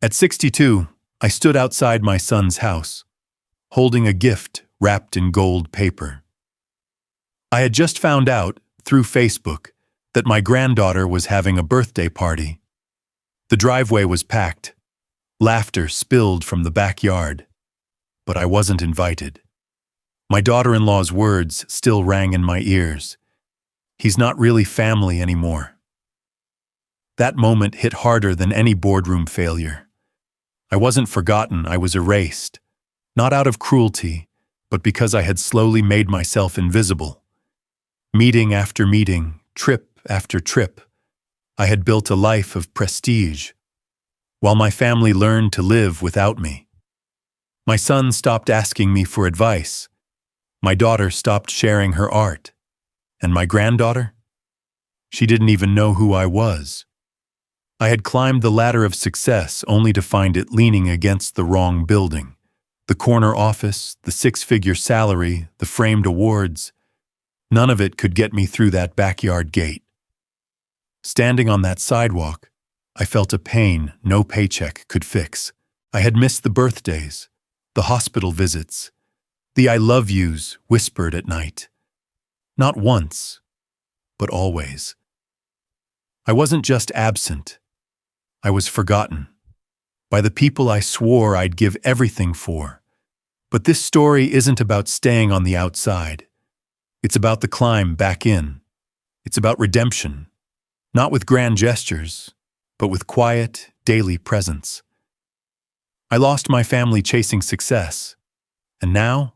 At 62, I stood outside my son's house, holding a gift wrapped in gold paper. I had just found out, through Facebook, that my granddaughter was having a birthday party. The driveway was packed. Laughter spilled from the backyard. But I wasn't invited. My daughter-in-law's words still rang in my ears. He's not really family anymore. That moment hit harder than any boardroom failure. I wasn't forgotten, I was erased. Not out of cruelty, but because I had slowly made myself invisible. Meeting after meeting, trip after trip, I had built a life of prestige, while my family learned to live without me. My son stopped asking me for advice. My daughter stopped sharing her art. And my granddaughter? She didn't even know who I was. I had climbed the ladder of success only to find it leaning against the wrong building. The corner office, the six-figure salary, the framed awards. None of it could get me through that backyard gate. Standing on that sidewalk, I felt a pain no paycheck could fix. I had missed the birthdays, the hospital visits, the I love yous whispered at night. Not once, but always. I wasn't just absent. I was forgotten by the people I swore I'd give everything for. But this story isn't about staying on the outside. It's about the climb back in. It's about redemption, not with grand gestures, but with quiet, daily presence. I lost my family chasing success, and now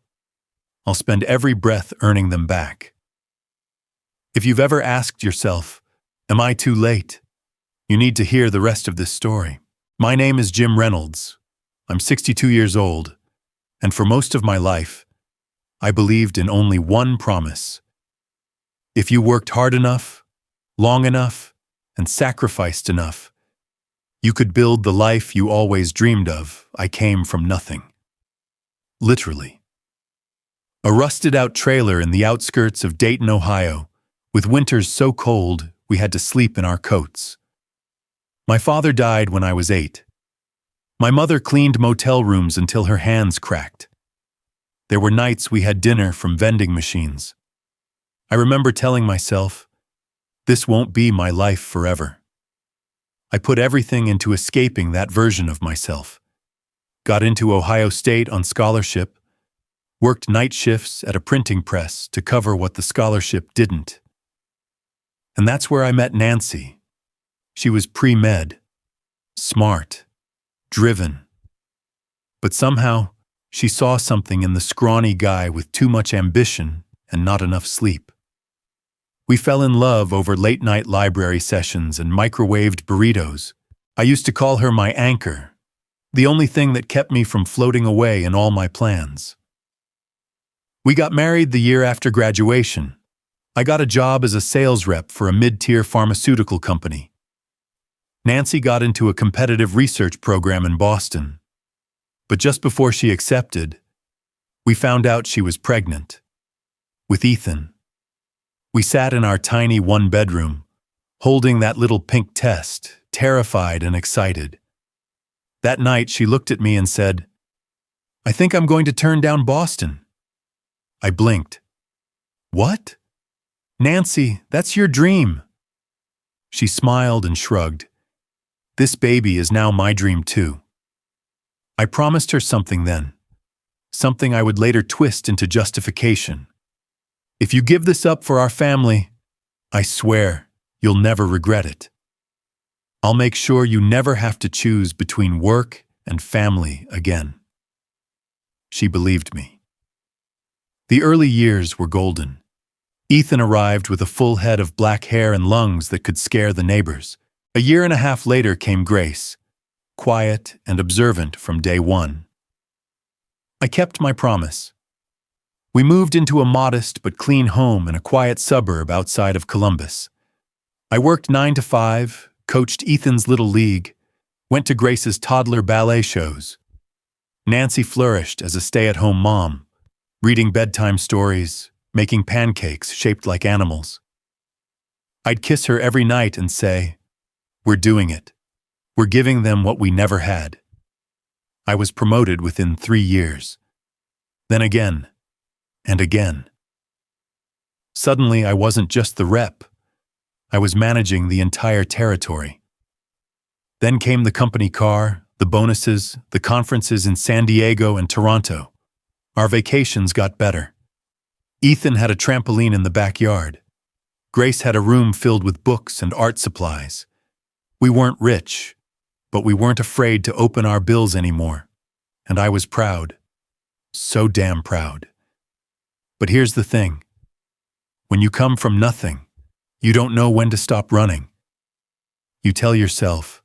I'll spend every breath earning them back. If you've ever asked yourself, am I too late? You need to hear the rest of this story. My name is Jim Reynolds. I'm 62 years old, and for most of my life, I believed in only one promise. If you worked hard enough, long enough, and sacrificed enough, you could build the life you always dreamed of. I came from nothing. Literally. A rusted-out trailer in the outskirts of Dayton, Ohio, with winters so cold we had to sleep in our coats. My father died when I was 8. My mother cleaned motel rooms until her hands cracked. There were nights we had dinner from vending machines. I remember telling myself, this won't be my life forever. I put everything into escaping that version of myself. Got into Ohio State on scholarship, worked night shifts at a printing press to cover what the scholarship didn't. And that's where I met Nancy. She was pre-med, smart, driven. But somehow, she saw something in the scrawny guy with too much ambition and not enough sleep. We fell in love over late-night library sessions and microwaved burritos. I used to call her my anchor, the only thing that kept me from floating away in all my plans. We got married the year after graduation. I got a job as a sales rep for a mid-tier pharmaceutical company. Nancy got into a competitive research program in Boston. But just before she accepted, we found out she was pregnant. With Ethan. We sat in our tiny one-bedroom, holding that little pink test, terrified and excited. That night she looked at me and said, "I think I'm going to turn down Boston." I blinked. "What?" "Nancy, that's your dream." She smiled and shrugged. This baby is now my dream too. I promised her something then, something I would later twist into justification. If you give this up for our family, I swear you'll never regret it. I'll make sure you never have to choose between work and family again. She believed me. The early years were golden. Ethan arrived with a full head of black hair and lungs that could scare the neighbors. A year and a half later came Grace, quiet and observant from day one. I kept my promise. We moved into a modest but clean home in a quiet suburb outside of Columbus. I worked 9 to 5, coached Ethan's little league, went to Grace's toddler ballet shows. Nancy flourished as a stay-at-home mom, reading bedtime stories, making pancakes shaped like animals. I'd kiss her every night and say, "We're doing it. We're giving them what we never had. I was promoted within 3 years. Then again, and again. Suddenly, I wasn't just the rep. I was managing the entire territory. Then came the company car, the bonuses, the conferences in San Diego and Toronto. Our vacations got better. Ethan had a trampoline in the backyard. Grace had a room filled with books and art supplies. We weren't rich, but we weren't afraid to open our bills anymore. And I was proud. So damn proud. But here's the thing. When you come from nothing, you don't know when to stop running. You tell yourself,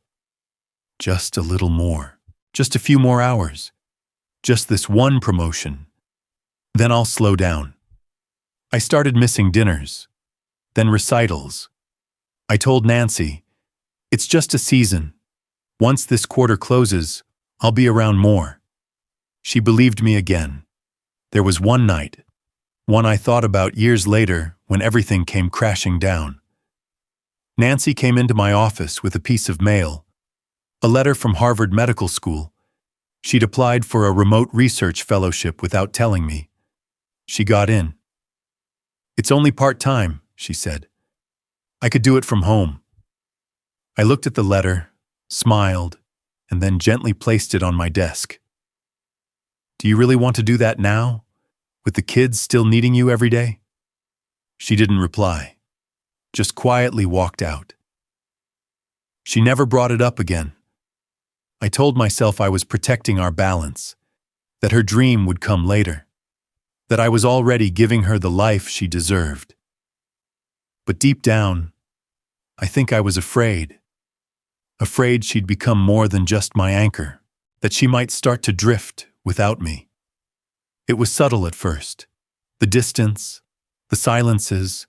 just a little more, just a few more hours, just this one promotion. Then I'll slow down. I started missing dinners, then recitals. I told Nancy, it's just a season. Once this quarter closes, I'll be around more. She believed me again. There was one night, one I thought about years later when everything came crashing down. Nancy came into my office with a piece of mail, a letter from Harvard Medical School. She'd applied for a remote research fellowship without telling me. She got in. It's only part-time, she said. I could do it from home. I looked at the letter, smiled, and then gently placed it on my desk. Do you really want to do that now, with the kids still needing you every day? She didn't reply, just quietly walked out. She never brought it up again. I told myself I was protecting our balance, that her dream would come later, that I was already giving her the life she deserved. But deep down, I think I was afraid she'd become more than just my anchor, that she might start to drift without me. It was subtle at first, the distance, the silences,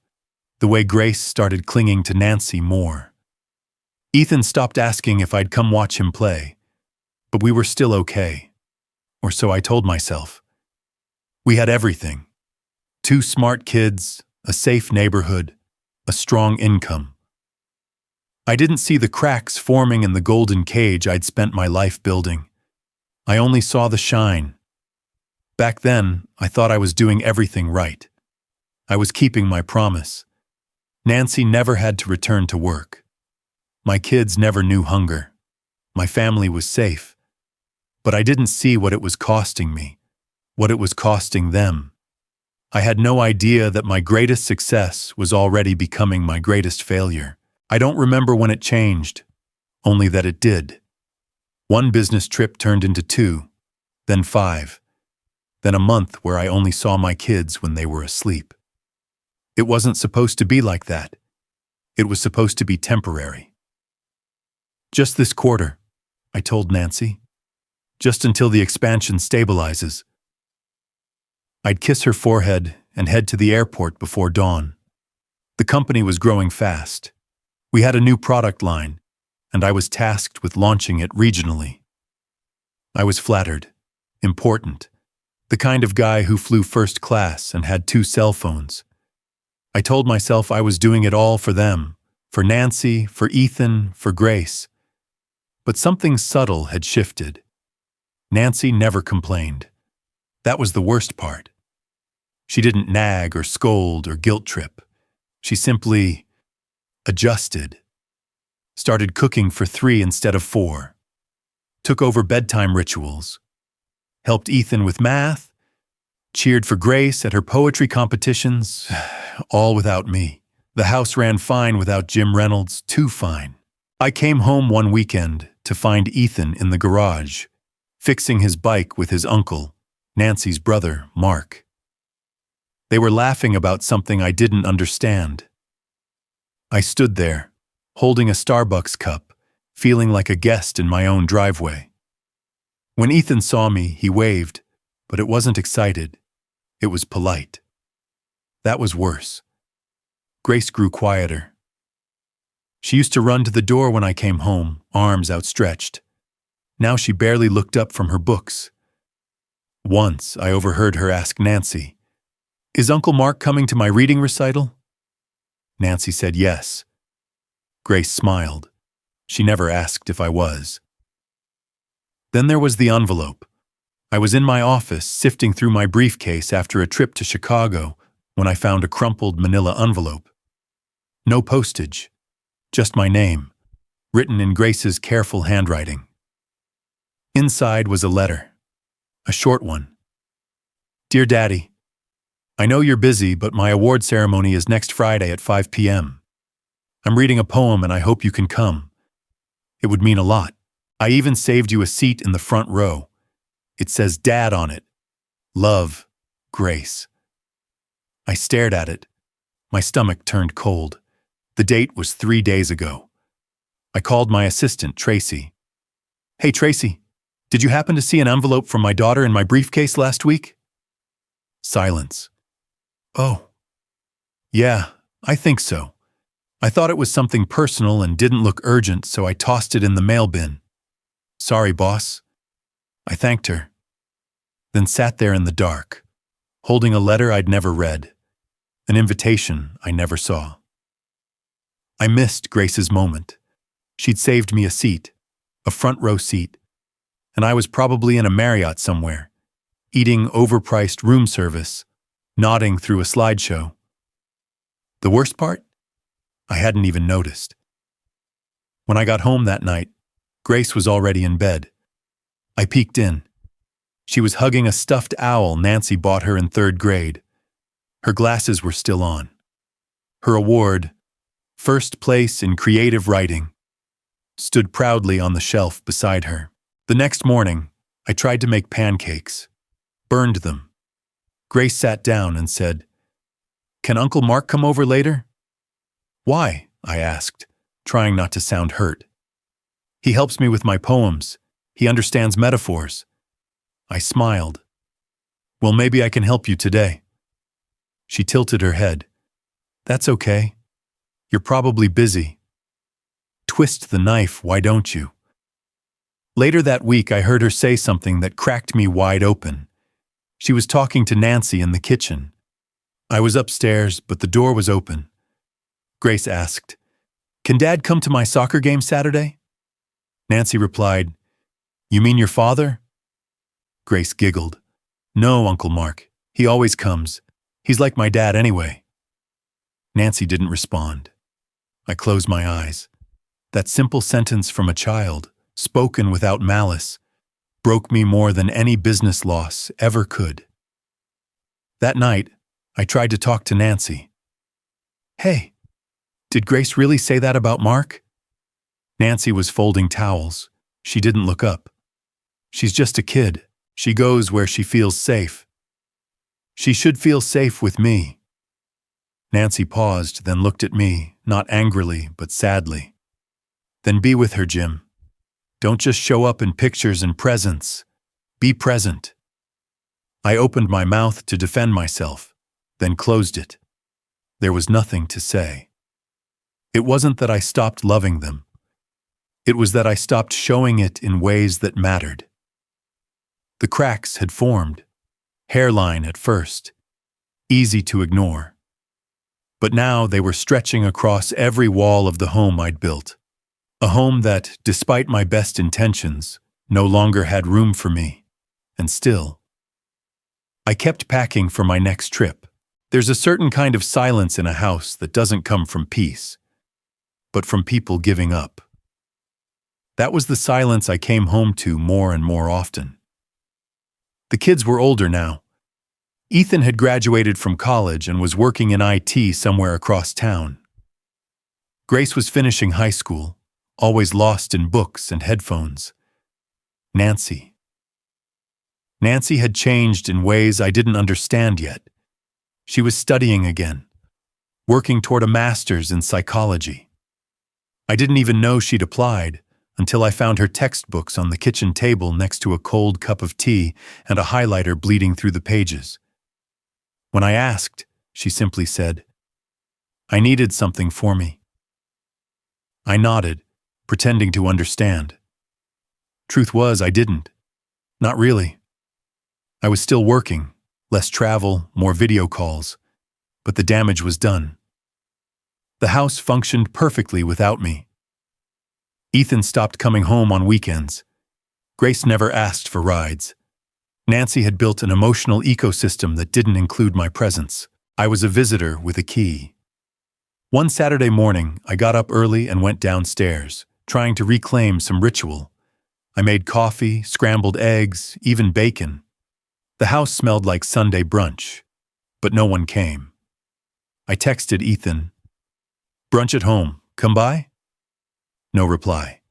the way Grace started clinging to Nancy more. Ethan stopped asking if I'd come watch him play, but we were still okay, or so I told myself. We had everything. 2 smart kids, a safe neighborhood, a strong income. I didn't see the cracks forming in the golden cage I'd spent my life building. I only saw the shine. Back then, I thought I was doing everything right. I was keeping my promise. Nancy never had to return to work. My kids never knew hunger. My family was safe. But I didn't see what it was costing me, what it was costing them. I had no idea that my greatest success was already becoming my greatest failure. I don't remember when it changed, only that it did. 1 business trip turned into 2, then 5, then a month where I only saw my kids when they were asleep. It wasn't supposed to be like that. It was supposed to be temporary. Just this quarter, I told Nancy. Just until the expansion stabilizes. I'd kiss her forehead and head to the airport before dawn. The company was growing fast. We had a new product line, and I was tasked with launching it regionally. I was flattered, important, the kind of guy who flew first class and had 2 cell phones. I told myself I was doing it all for them, for Nancy, for Ethan, for Grace. But something subtle had shifted. Nancy never complained. That was the worst part. She didn't nag or scold or guilt trip. She simply adjusted. Started cooking for 3 instead of 4. Took over bedtime rituals. Helped Ethan with math. Cheered for Grace at her poetry competitions. All without me. The house ran fine without Jim Reynolds, too fine. I came home one weekend to find Ethan in the garage, fixing his bike with his uncle, Nancy's brother, Mark. They were laughing about something I didn't understand. I stood there, holding a Starbucks cup, feeling like a guest in my own driveway. When Ethan saw me, he waved, but it wasn't excited. It was polite. That was worse. Grace grew quieter. She used to run to the door when I came home, arms outstretched. Now she barely looked up from her books. Once I overheard her ask Nancy, "Is Uncle Mark coming to my reading recital?" Nancy said yes. Grace smiled. She never asked if I was. Then there was the envelope. I was in my office, sifting through my briefcase after a trip to Chicago, when I found a crumpled manila envelope. No postage, just my name, written in Grace's careful handwriting. Inside was a letter, a short one. Dear Daddy, I know you're busy, but my award ceremony is next Friday at 5 p.m. I'm reading a poem and I hope you can come. It would mean a lot. I even saved you a seat in the front row. It says Dad on it. Love, Grace. I stared at it. My stomach turned cold. The date was 3 days ago. I called my assistant, Tracy. Hey, Tracy, did you happen to see an envelope from my daughter in my briefcase last week? Silence. Oh. Yeah, I think so. I thought it was something personal and didn't look urgent, so I tossed it in the mail bin. Sorry, boss. I thanked her, then sat there in the dark, holding a letter I'd never read, an invitation I never saw. I missed Grace's moment. She'd saved me a seat, a front row seat, and I was probably in a Marriott somewhere, eating overpriced room service, nodding through a slideshow. The worst part? I hadn't even noticed. When I got home that night, Grace was already in bed. I peeked in. She was hugging a stuffed owl Nancy bought her in 3rd grade. Her glasses were still on. Her award, first place in creative writing, stood proudly on the shelf beside her. The next morning, I tried to make pancakes, burned them. Grace sat down and said, "Can Uncle Mark come over later?" "Why?" I asked, trying not to sound hurt. "He helps me with my poems. He understands metaphors." I smiled. "Well, maybe I can help you today." She tilted her head. "That's okay. You're probably busy. Twist the knife, why don't you?" Later that week, I heard her say something that cracked me wide open. She was talking to Nancy in the kitchen. I was upstairs, but the door was open. Grace asked, "Can Dad come to my soccer game Saturday?" Nancy replied, "You mean your father?" Grace giggled. "No, Uncle Mark. He always comes. He's like my dad anyway." Nancy didn't respond. I closed my eyes. That simple sentence from a child, spoken without malice, broke me more than any business loss ever could. That night, I tried to talk to Nancy. "Hey, did Grace really say that about Mark?" Nancy was folding towels. She didn't look up. "She's just a kid. She goes where she feels safe. She should feel safe with me." Nancy paused, then looked at me, not angrily, but sadly. "Then be with her, Jim. Don't just show up in pictures and presents. Be present." I opened my mouth to defend myself, then closed it. There was nothing to say. It wasn't that I stopped loving them. It was that I stopped showing it in ways that mattered. The cracks had formed, hairline at first, easy to ignore. But now they were stretching across every wall of the home I'd built. A home that, despite my best intentions, no longer had room for me. And still, I kept packing for my next trip. There's a certain kind of silence in a house that doesn't come from peace, but from people giving up. That was the silence I came home to more and more often. The kids were older now. Ethan had graduated from college and was working in IT somewhere across town. Grace was finishing high school, always lost in books and headphones. Nancy had changed in ways I didn't understand yet. She was studying again, working toward a master's in psychology. I didn't even know she'd applied until I found her textbooks on the kitchen table next to a cold cup of tea and a highlighter bleeding through the pages. When I asked, she simply said, "I needed something for me." I nodded, pretending to understand. Truth was, I didn't. Not really. I was still working, less travel, more video calls, but the damage was done. The house functioned perfectly without me. Ethan stopped coming home on weekends. Grace never asked for rides. Nancy had built an emotional ecosystem that didn't include my presence. I was a visitor with a key. One Saturday morning, I got up early and went downstairs, trying to reclaim some ritual. I made coffee, scrambled eggs, even bacon. The house smelled like Sunday brunch, but no one came. I texted Ethan, "Brunch at home, come by?" No reply.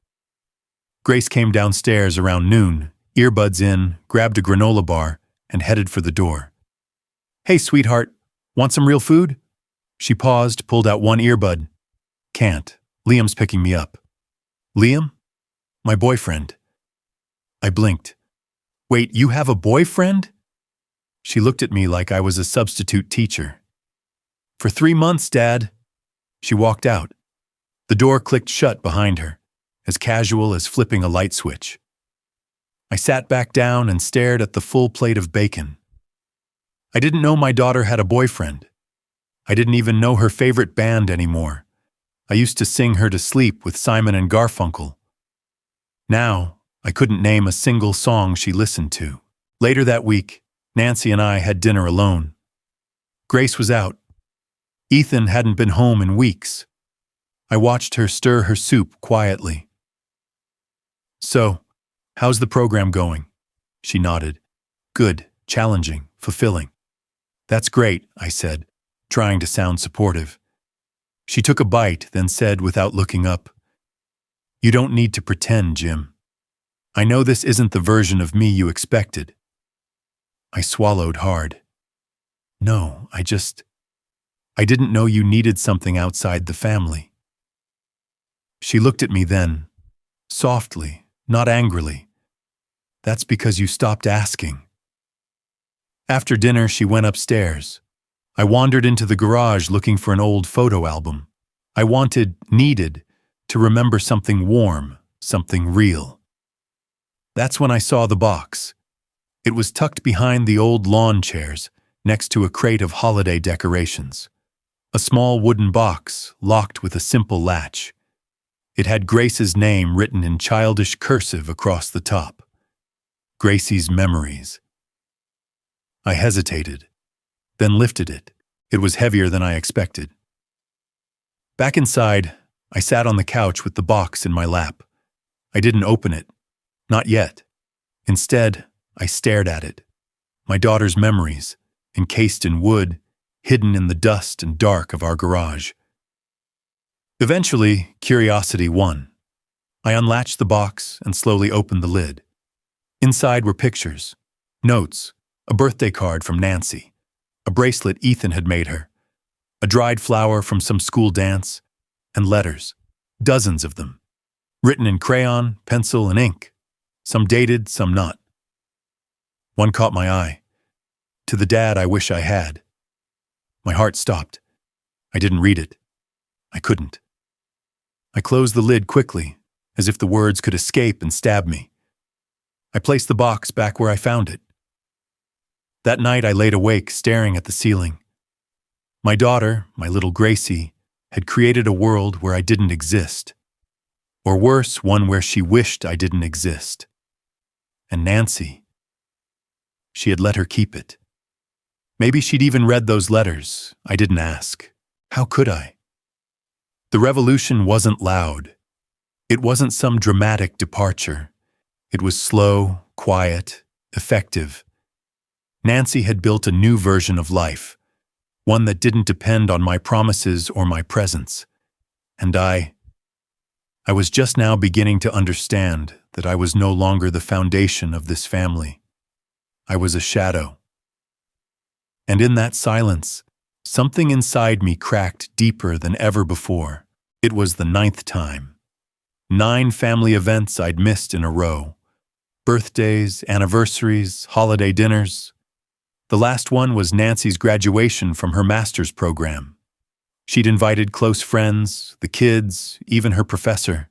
Grace came downstairs around noon, earbuds in, grabbed a granola bar, and headed for the door. "Hey, sweetheart, want some real food?" She paused, pulled out one earbud. "Can't. Liam's picking me up." "Liam?" "My boyfriend." I blinked. "Wait, you have a boyfriend?" She looked at me like I was a substitute teacher. "For 3 months, Dad." She walked out. The door clicked shut behind her, as casual as flipping a light switch. I sat back down and stared at the full plate of bacon. I didn't know my daughter had a boyfriend. I didn't even know her favorite band anymore. I used to sing her to sleep with Simon and Garfunkel. Now, I couldn't name a single song she listened to. Later that week, Nancy and I had dinner alone. Grace was out. Ethan hadn't been home in weeks. I watched her stir her soup quietly. "So, how's the program going?" She nodded. "Good, challenging, fulfilling." "That's great," I said, trying to sound supportive. She took a bite, then said without looking up, "You don't need to pretend, Jim. I know this isn't the version of me you expected." I swallowed hard. "No, I didn't know you needed something outside the family." She looked at me then, softly, not angrily. "That's because you stopped asking." After dinner, she went upstairs. I wandered into the garage looking for an old photo album. I needed, to remember something warm, something real. That's when I saw the box. It was tucked behind the old lawn chairs, next to a crate of holiday decorations. A small wooden box, locked with a simple latch. It had Grace's name written in childish cursive across the top. Gracie's Memories. I hesitated, then lifted it. It was heavier than I expected. Back inside, I sat on the couch with the box in my lap. I didn't open it. Not yet. Instead, I stared at it. My daughter's memories, encased in wood, hidden in the dust and dark of our garage. Eventually, curiosity won. I unlatched the box and slowly opened the lid. Inside were pictures, notes, a birthday card from Nancy, a bracelet Ethan had made her, a dried flower from some school dance, and letters, dozens of them, written in crayon, pencil, and ink, some dated, some not. One caught my eye. "To the dad I wish I had." My heart stopped. I didn't read it. I couldn't. I closed the lid quickly, as if the words could escape and stab me. I placed the box back where I found it. That night I laid awake staring at the ceiling. My daughter, my little Gracie, had created a world where I didn't exist. Or worse, one where she wished I didn't exist. And Nancy, she had let her keep it. Maybe she'd even read those letters. I didn't ask. How could I? The revolution wasn't loud. It wasn't some dramatic departure. It was slow, quiet, effective. Nancy had built a new version of life, one that didn't depend on my promises or my presence. And I was just now beginning to understand that I was no longer the foundation of this family. I was a shadow. And in that silence, something inside me cracked deeper than ever before. It was the 9th time. 9 family events I'd missed in a row. Birthdays, anniversaries, holiday dinners. The last one was Nancy's graduation from her master's program. She'd invited close friends, the kids, even her professor.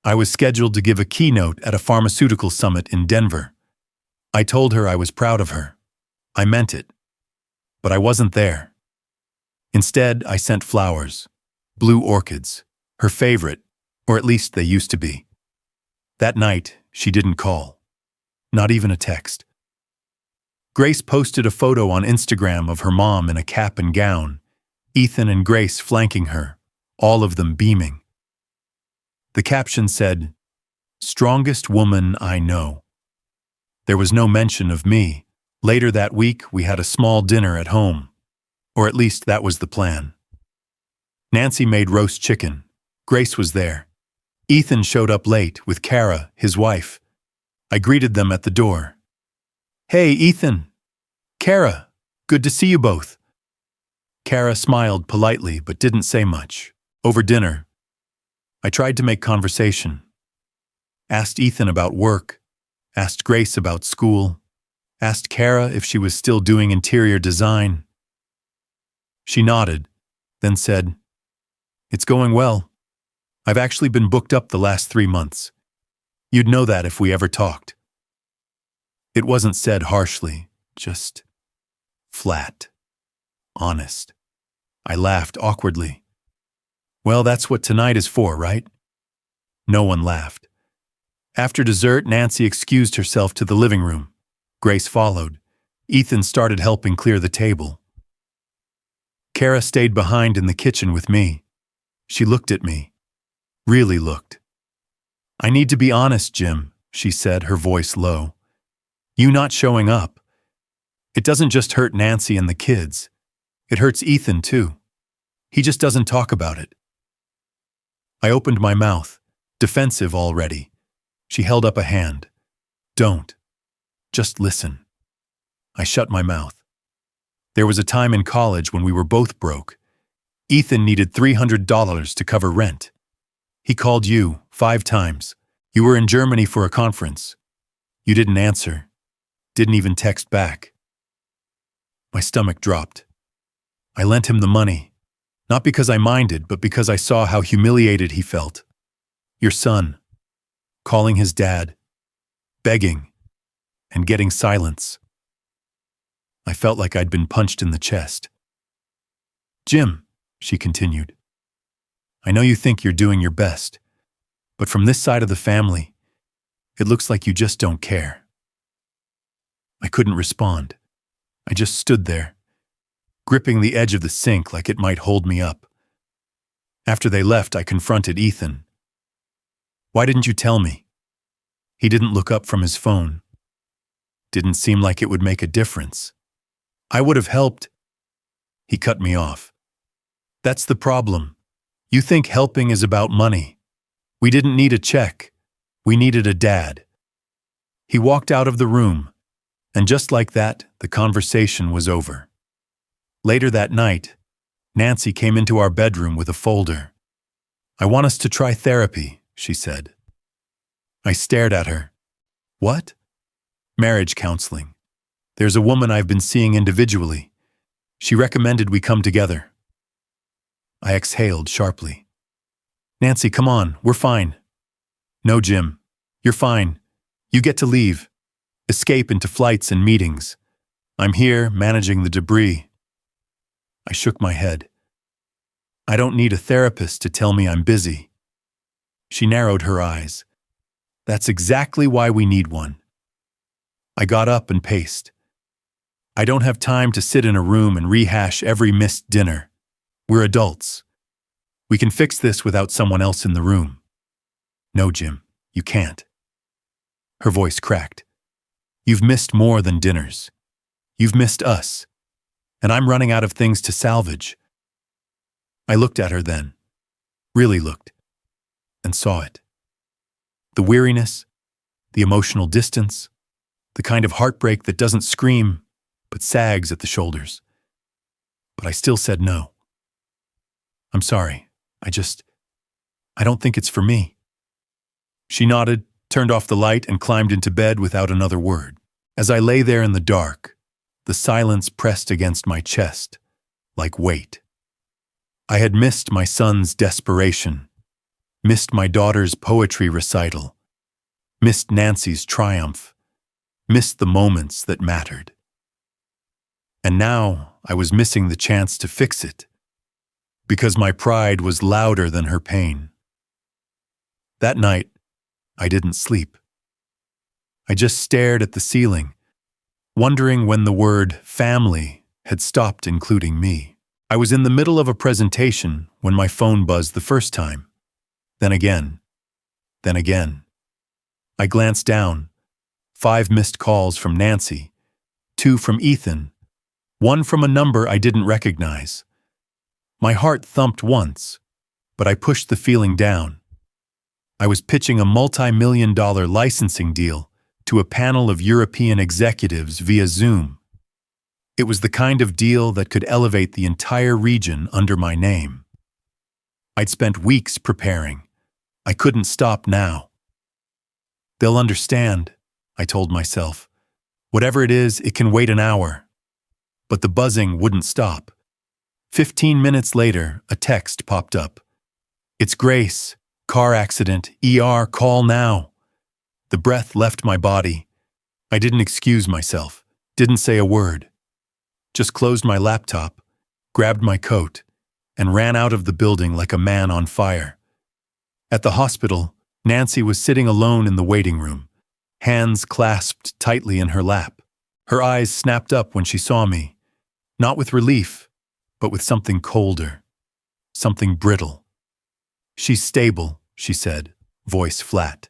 I was scheduled to give a keynote at a pharmaceutical summit in Denver. I told her I was proud of her. I meant it. But I wasn't there. Instead, I sent flowers, blue orchids, her favorite, Or at least they used to be. That night, she didn't call. Not even a text. Grace posted a photo on Instagram of her mom in a cap and gown, Ethan and Grace flanking her, all of them beaming. The caption said, "Strongest woman I know." There was no mention of me. Later that week, we had a small dinner at home. Or at least that was the plan. Nancy made roast chicken. Grace was there. Ethan showed up late with Kara, his wife. I greeted them at the door. "Hey, Ethan. Kara, good to see you both." Kara smiled politely but didn't say much. Over dinner, I tried to make conversation. Asked Ethan about work, asked Grace about school, asked Kara if she was still doing interior design. She nodded, then said, "It's going well. I've actually been booked up the last 3 months. You'd know that if we ever talked." It wasn't said harshly, just flat, honest. I laughed awkwardly. "Well, that's what tonight is for, right?" No one laughed. After dessert, Nancy excused herself to the living room. Grace followed. Ethan started helping clear the table. Kara stayed behind in the kitchen with me. She looked at me. Really looked. "I need to be honest, Jim," she said, her voice low. "You not showing up. It doesn't just hurt Nancy and the kids. It hurts Ethan, too. He just doesn't talk about it." I opened my mouth, defensive already. She held up a hand. "Don't. Just listen." I shut my mouth. There was a time in college when we were both broke. Ethan needed $300 to cover rent. He called you 5 times. You were in Germany for a conference. You didn't answer. Didn't even text back. My stomach dropped. I lent him the money, not because I minded, but because I saw how humiliated he felt. Your son, calling his dad, begging, and getting silence. I felt like I'd been punched in the chest. "Jim," she continued, "I know you think you're doing your best, but from this side of the family, it looks like you just don't care." I couldn't respond. I just stood there, gripping the edge of the sink like it might hold me up. After they left, I confronted Ethan. "Why didn't you tell me?" He didn't look up from his phone. Didn't seem like it would make a difference. I would have helped. He cut me off. "That's the problem. You think helping is about money. We didn't need a check. We needed a dad." He walked out of the room, and just like that, the conversation was over. Later that night, Nancy came into our bedroom with a folder. "I want us to try therapy," she said. I stared at her. "What?" "Marriage counseling. There's a woman I've been seeing individually. She recommended we come together." I exhaled sharply. "Nancy, come on, we're fine." "No, Jim. You're fine. You get to leave. Escape into flights and meetings. I'm here, managing the debris." I shook my head. "I don't need a therapist to tell me I'm busy." She narrowed her eyes. "That's exactly why we need one." I got up and paced. "I don't have time to sit in a room and rehash every missed dinner. We're adults. We can fix this without someone else in the room." "No, Jim, you can't." Her voice cracked. "You've missed more than dinners. You've missed us. And I'm running out of things to salvage." I looked at her then, really looked, and saw it. The weariness, the emotional distance, the kind of heartbreak that doesn't scream, but sags at the shoulders. But I still said no. "I'm sorry. I don't think it's for me." She nodded, turned off the light, and climbed into bed without another word. As I lay there in the dark, the silence pressed against my chest, like weight. I had missed my son's desperation, missed my daughter's poetry recital, missed Nancy's triumph, missed the moments that mattered. And now I was missing the chance to fix it, because my pride was louder than her pain. That night, I didn't sleep. I just stared at the ceiling, wondering when the word family had stopped including me. I was in the middle of a presentation when my phone buzzed the first time. Then again. Then again. I glanced down. 5 missed calls from Nancy, 2 from Ethan, 1 from a number I didn't recognize. My heart thumped once, but I pushed the feeling down. I was pitching a multi-million-dollar licensing deal to a panel of European executives via Zoom. It was the kind of deal that could elevate the entire region under my name. I'd spent weeks preparing. I couldn't stop now. They'll understand, I told myself. Whatever it is, it can wait an hour. But the buzzing wouldn't stop. 15 minutes later, a text popped up. It's Grace. Car accident. ER. Call now. The breath left my body. I didn't excuse myself. Didn't say a word. Just closed my laptop, grabbed my coat, and ran out of the building like a man on fire. At the hospital, Nancy was sitting alone in the waiting room, hands clasped tightly in her lap. Her eyes snapped up when she saw me, not with relief, but with something colder, something brittle. She's stable, she said, voice flat.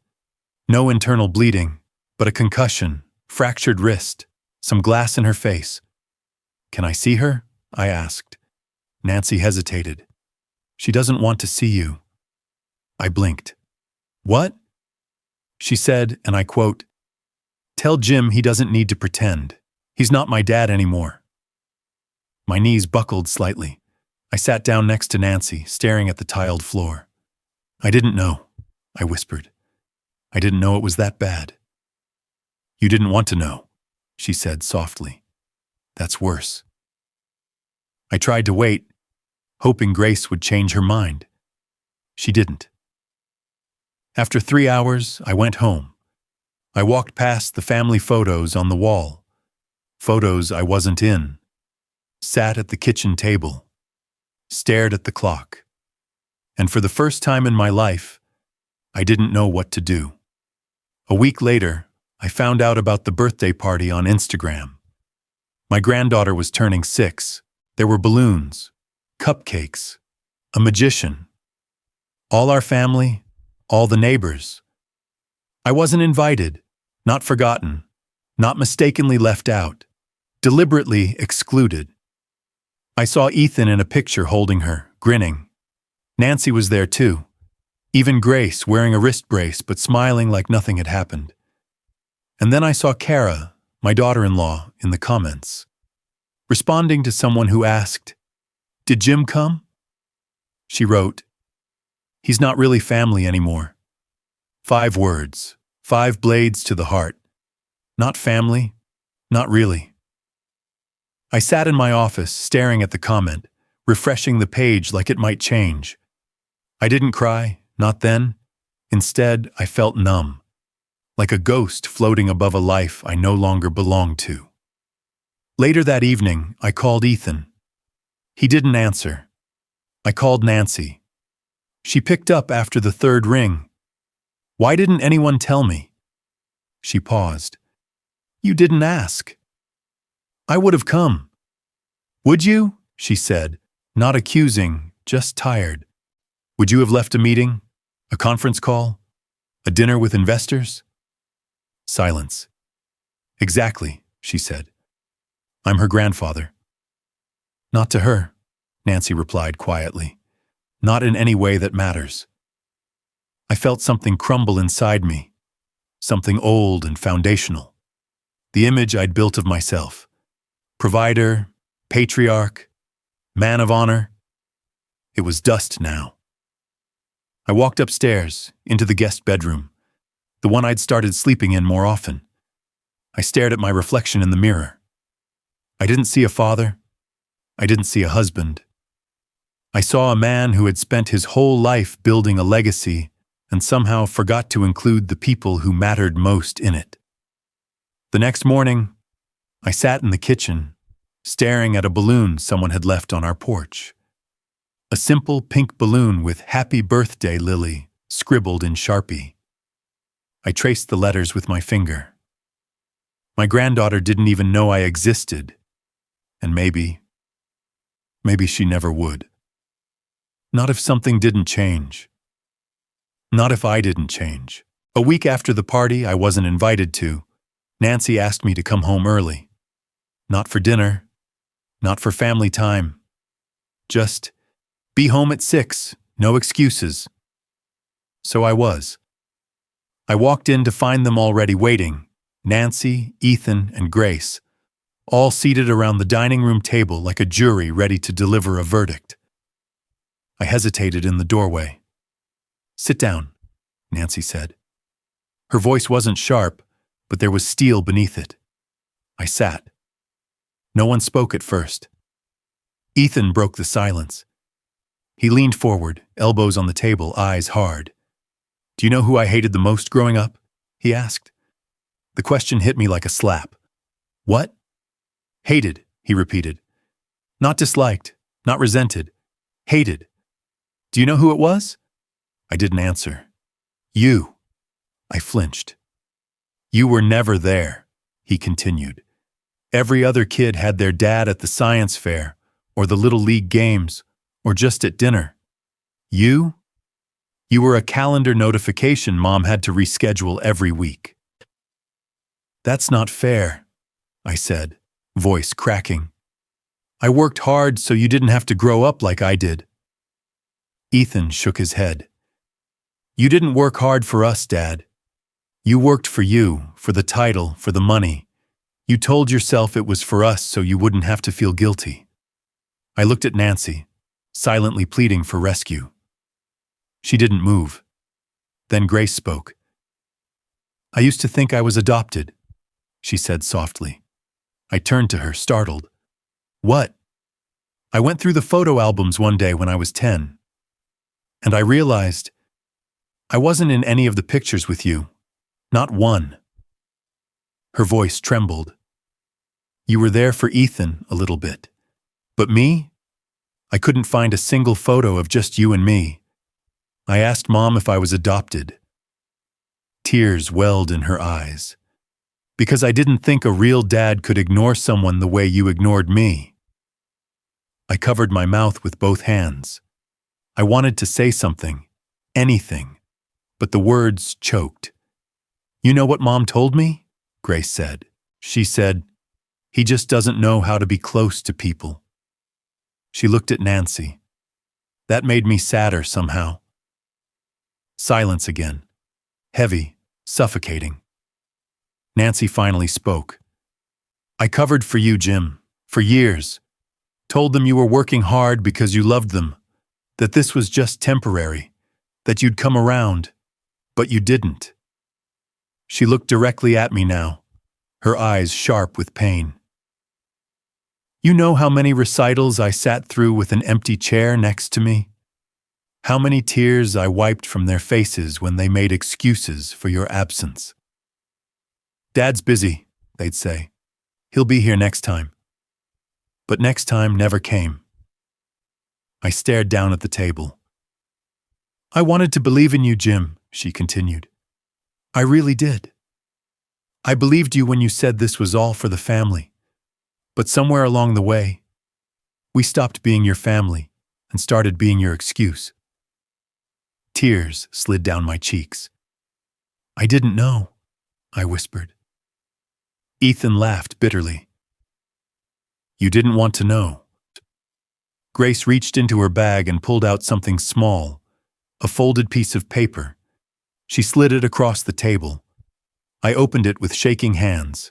No internal bleeding, but a concussion, fractured wrist, some glass in her face. Can I see her? I asked. Nancy hesitated. She doesn't want to see you. I blinked. What? She said, and I quote, Tell Jim he doesn't need to pretend. He's not my dad anymore. My knees buckled slightly. I sat down next to Nancy, staring at the tiled floor. I didn't know, I whispered. I didn't know it was that bad. You didn't want to know, she said softly. That's worse. I tried to wait, hoping Grace would change her mind. She didn't. After 3 hours, I went home. I walked past the family photos on the wall, photos I wasn't in, sat at the kitchen table, stared at the clock, and for the first time in my life, I didn't know what to do. A week later, I found out about the birthday party on Instagram. My granddaughter was turning 6. There were balloons, cupcakes, a magician. All our family, all the neighbors. I wasn't invited, not forgotten, not mistakenly left out, deliberately excluded. I saw Ethan in a picture holding her, grinning. Nancy was there too. Even Grace wearing a wrist brace but smiling like nothing had happened. And then I saw Kara, my daughter-in-law, in the comments, responding to someone who asked, Did Jim come? She wrote, He's not really family anymore. 5 words, 5 blades to the heart. Not family, not really. I sat in my office staring at the comment, refreshing the page like it might change. I didn't cry, not then. Instead, I felt numb, like a ghost floating above a life I no longer belonged to. Later that evening, I called Ethan. He didn't answer. I called Nancy. She picked up after the 3rd ring. Why didn't anyone tell me? She paused. You didn't ask. I would have come. Would you? She said, not accusing, just tired. Would you have left a meeting? A conference call? A dinner with investors? Silence. Exactly, she said. I'm her grandfather. Not to her, Nancy replied quietly. Not in any way that matters. I felt something crumble inside me, something old and foundational. The image I'd built of myself. Provider, patriarch, man of honor. It was dust now. I walked upstairs, into the guest bedroom, the one I'd started sleeping in more often. I stared at my reflection in the mirror. I didn't see a father. I didn't see a husband. I saw a man who had spent his whole life building a legacy and somehow forgot to include the people who mattered most in it. The next morning, I sat in the kitchen, staring at a balloon someone had left on our porch. A simple pink balloon with "Happy Birthday, Lily" scribbled in Sharpie. I traced the letters with my finger. My granddaughter didn't even know I existed, and maybe she never would. Not if something didn't change. Not if I didn't change. A week after the party I wasn't invited to, Nancy asked me to come home early. Not for dinner, not for family time. Just be home at 6, no excuses. So I was. I walked in to find them already waiting, Nancy, Ethan, and Grace, all seated around the dining room table like a jury ready to deliver a verdict. I hesitated in the doorway. "Sit down," Nancy said. Her voice wasn't sharp, but there was steel beneath it. I sat. No one spoke at first. Ethan broke the silence. He leaned forward, elbows on the table, eyes hard. "Do you know who I hated the most growing up?" he asked. The question hit me like a slap. "What?" "Hated," he repeated. "Not disliked, not resented. Hated. Do you know who it was?" I didn't answer. "You." I flinched. "You were never there," he continued. "Every other kid had their dad at the science fair, or the Little League games, or just at dinner. You were a calendar notification Mom had to reschedule every week." "That's not fair," I said, voice cracking. "I worked hard so you didn't have to grow up like I did." Ethan shook his head. "You didn't work hard for us, Dad. You worked for you, for the title, for the money. You told yourself it was for us so you wouldn't have to feel guilty." I looked at Nancy, silently pleading for rescue. She didn't move. Then Grace spoke. "I used to think I was adopted," she said softly. I turned to her, startled. "What?" "I went through the photo albums one day when I was 10. And I realized I wasn't in any of the pictures with you. Not one." Her voice trembled. "You were there for Ethan a little bit. But me? I couldn't find a single photo of just you and me. I asked Mom if I was adopted." Tears welled in her eyes. "Because I didn't think a real dad could ignore someone the way you ignored me." I covered my mouth with both hands. I wanted to say something, anything, but the words choked. "You know what Mom told me?" Grace said. She said, "He just doesn't know how to be close to people." She looked at Nancy. That made me sadder somehow. Silence again. Heavy, suffocating. Nancy finally spoke. "I covered for you, Jim, for years. Told them you were working hard because you loved them, that this was just temporary, that you'd come around, but you didn't." She looked directly at me now, her eyes sharp with pain. "You know how many recitals I sat through with an empty chair next to me? How many tears I wiped from their faces when they made excuses for your absence. 'Dad's busy,' they'd say. 'He'll be here next time.' But next time never came." I stared down at the table. "I wanted to believe in you, Jim," she continued. "I really did. I believed you when you said this was all for the family. But somewhere along the way, we stopped being your family and started being your excuse." Tears slid down my cheeks. "I didn't know," I whispered. Ethan laughed bitterly. "You didn't want to know." Grace reached into her bag and pulled out something small, a folded piece of paper. She slid it across the table. I opened it with shaking hands.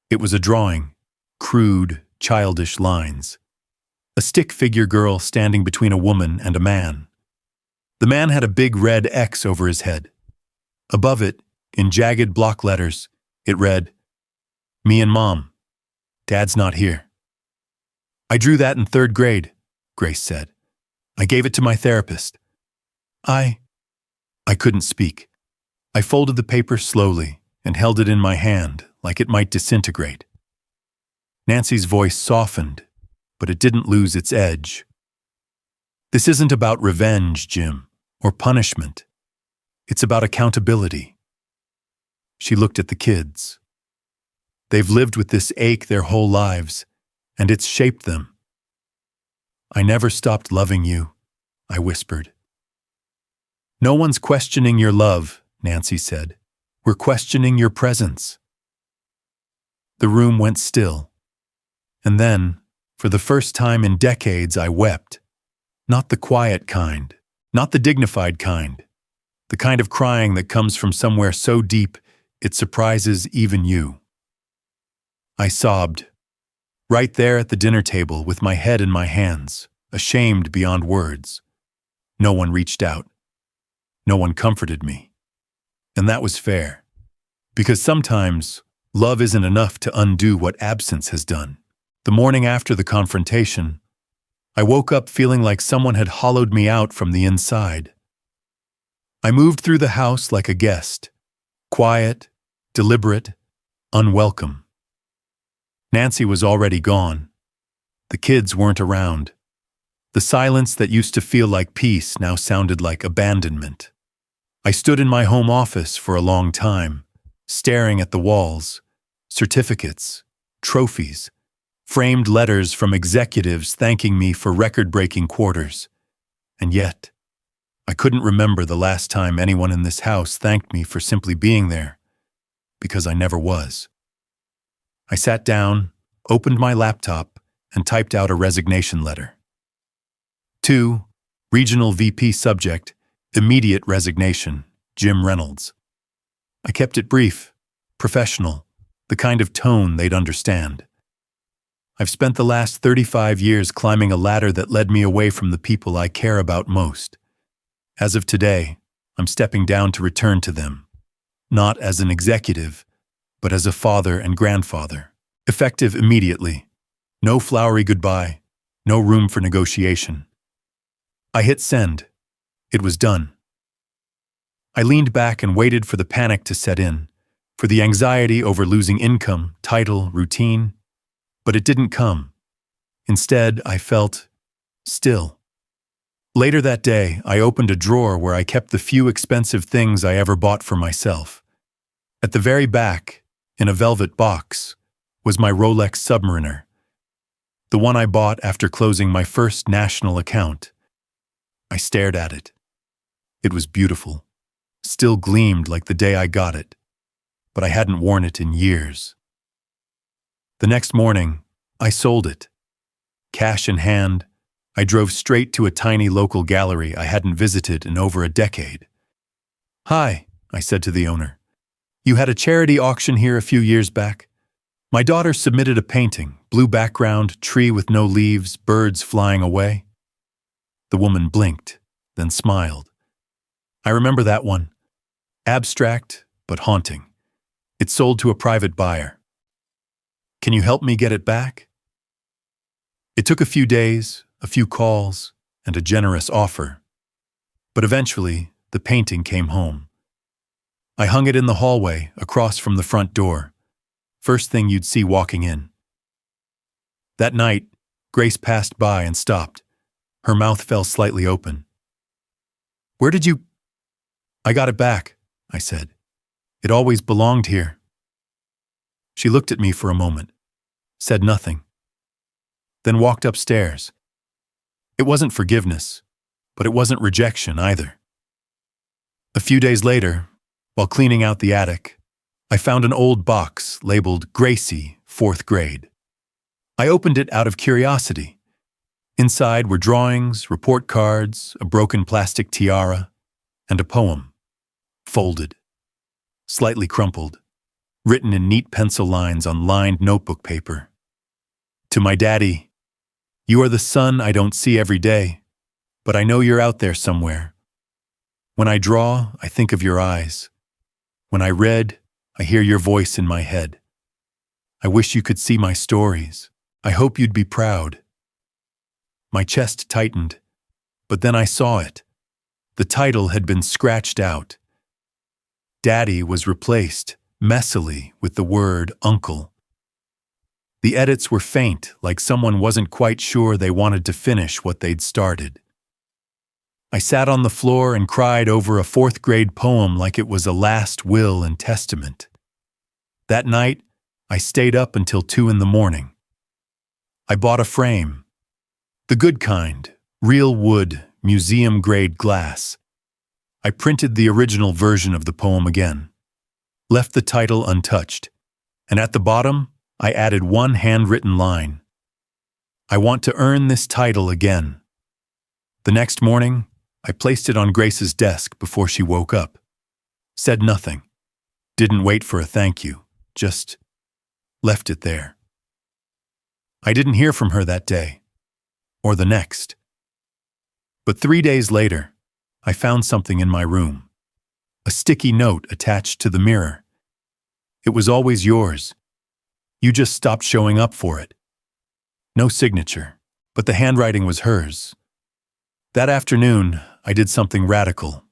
It was a drawing, crude, childish lines. A stick figure girl standing between a woman and a man. The man had a big red X over his head. Above it, in jagged block letters, it read, "Me and Mom. Dad's not here." "I drew that in 3rd grade," Grace said. "I gave it to my therapist. I couldn't speak. I folded the paper slowly and held it in my hand like it might disintegrate. Nancy's voice softened, but it didn't lose its edge. "This isn't about revenge, Jim, or punishment. It's about accountability." She looked at the kids. "They've lived with this ache their whole lives, and it's shaped them." "I never stopped loving you," I whispered. "No one's questioning your love," Nancy said. "We're questioning your presence." The room went still. And then, for the first time in decades, I wept. Not the quiet kind, not the dignified kind, the kind of crying that comes from somewhere so deep it surprises even you. I sobbed, right there at the dinner table with my head in my hands, ashamed beyond words. No one reached out. No one comforted me. And that was fair. Because sometimes, love isn't enough to undo what absence has done. The morning after the confrontation, I woke up feeling like someone had hollowed me out from the inside. I moved through the house like a guest, quiet, deliberate, unwelcome. Nancy was already gone. The kids weren't around. The silence that used to feel like peace now sounded like abandonment. I stood in my home office for a long time, staring at the walls, certificates, trophies, framed letters from executives thanking me for record-breaking quarters. And yet, I couldn't remember the last time anyone in this house thanked me for simply being there, because I never was. I sat down, opened my laptop, and typed out a resignation letter. 2. Regional VP subject, immediate resignation, Jim Reynolds. I kept it brief, professional, the kind of tone they'd understand. I've spent the last 35 years climbing a ladder that led me away from the people I care about most. As of today, I'm stepping down to return to them, not as an executive, but as a father and grandfather. Effective immediately. No flowery goodbye, no room for negotiation. I hit send. It was done. I leaned back and waited for the panic to set in, for the anxiety over losing income, title, routine. But it didn't come. Instead, I felt still. Later that day, I opened a drawer where I kept the few expensive things I ever bought for myself. At the very back, in a velvet box, was my Rolex Submariner, the one I bought after closing my first national account. I stared at it. It was beautiful, still gleamed like the day I got it, but I hadn't worn it in years. The next morning, I sold it. Cash in hand, I drove straight to a tiny local gallery I hadn't visited in over a decade. "Hi," I said to the owner. "You had a charity auction here a few years back. My daughter submitted a painting, blue background, tree with no leaves, birds flying away." The woman blinked, then smiled. "I remember that one. Abstract, but haunting. It sold to a private buyer. Can you help me get it back?" It took a few days, a few calls, and a generous offer. But eventually, the painting came home. I hung it in the hallway, across from the front door. First thing you'd see walking in. That night, Grace passed by and stopped. Her mouth fell slightly open. "Where did you—" "I got it back," I said. "It always belonged here." She looked at me for a moment, said nothing, then walked upstairs. It wasn't forgiveness, but it wasn't rejection either. A few days later, while cleaning out the attic, I found an old box labeled Gracie, 4th grade. I opened it out of curiosity. Inside were drawings, report cards, a broken plastic tiara, and a poem, folded, slightly crumpled, written in neat pencil lines on lined notebook paper. "To my daddy, you are the sun I don't see every day, but I know you're out there somewhere. When I draw, I think of your eyes. When I read, I hear your voice in my head. I wish you could see my stories. I hope you'd be proud." My chest tightened, but then I saw it. The title had been scratched out. Daddy was replaced, messily, with the word uncle. The edits were faint, like someone wasn't quite sure they wanted to finish what they'd started. I sat on the floor and cried over a fourth-grade poem like it was a last will and testament. That night, I stayed up until 2 in the morning. I bought a frame. The good kind, real wood, museum-grade glass. I printed the original version of the poem again, left the title untouched, and at the bottom, I added one handwritten line. I want to earn this title again. The next morning, I placed it on Grace's desk before she woke up. Said nothing. Didn't wait for a thank you. Just left it there. I didn't hear from her that day, or the next. But 3 days later, I found something in my room. A sticky note attached to the mirror. It was always yours. You just stopped showing up for it. No signature, but the handwriting was hers. That afternoon, I did something radical.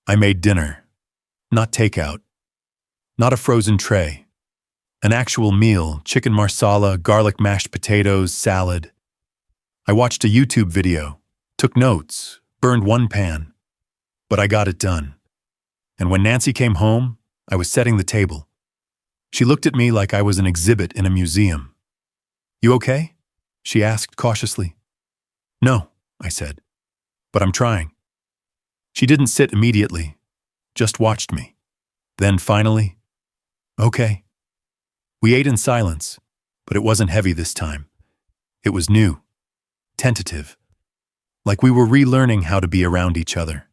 I made dinner. Not takeout. Not a frozen tray. An actual meal, chicken marsala, garlic mashed potatoes, salad. I watched a YouTube video, took notes, burned one pan. But I got it done. And when Nancy came home, I was setting the table. She looked at me like I was an exhibit in a museum. "You okay?" she asked cautiously. "No," I said, "but I'm trying." She didn't sit immediately, just watched me. Then finally, "Okay." We ate in silence, but it wasn't heavy this time. It was new, tentative, like we were relearning how to be around each other.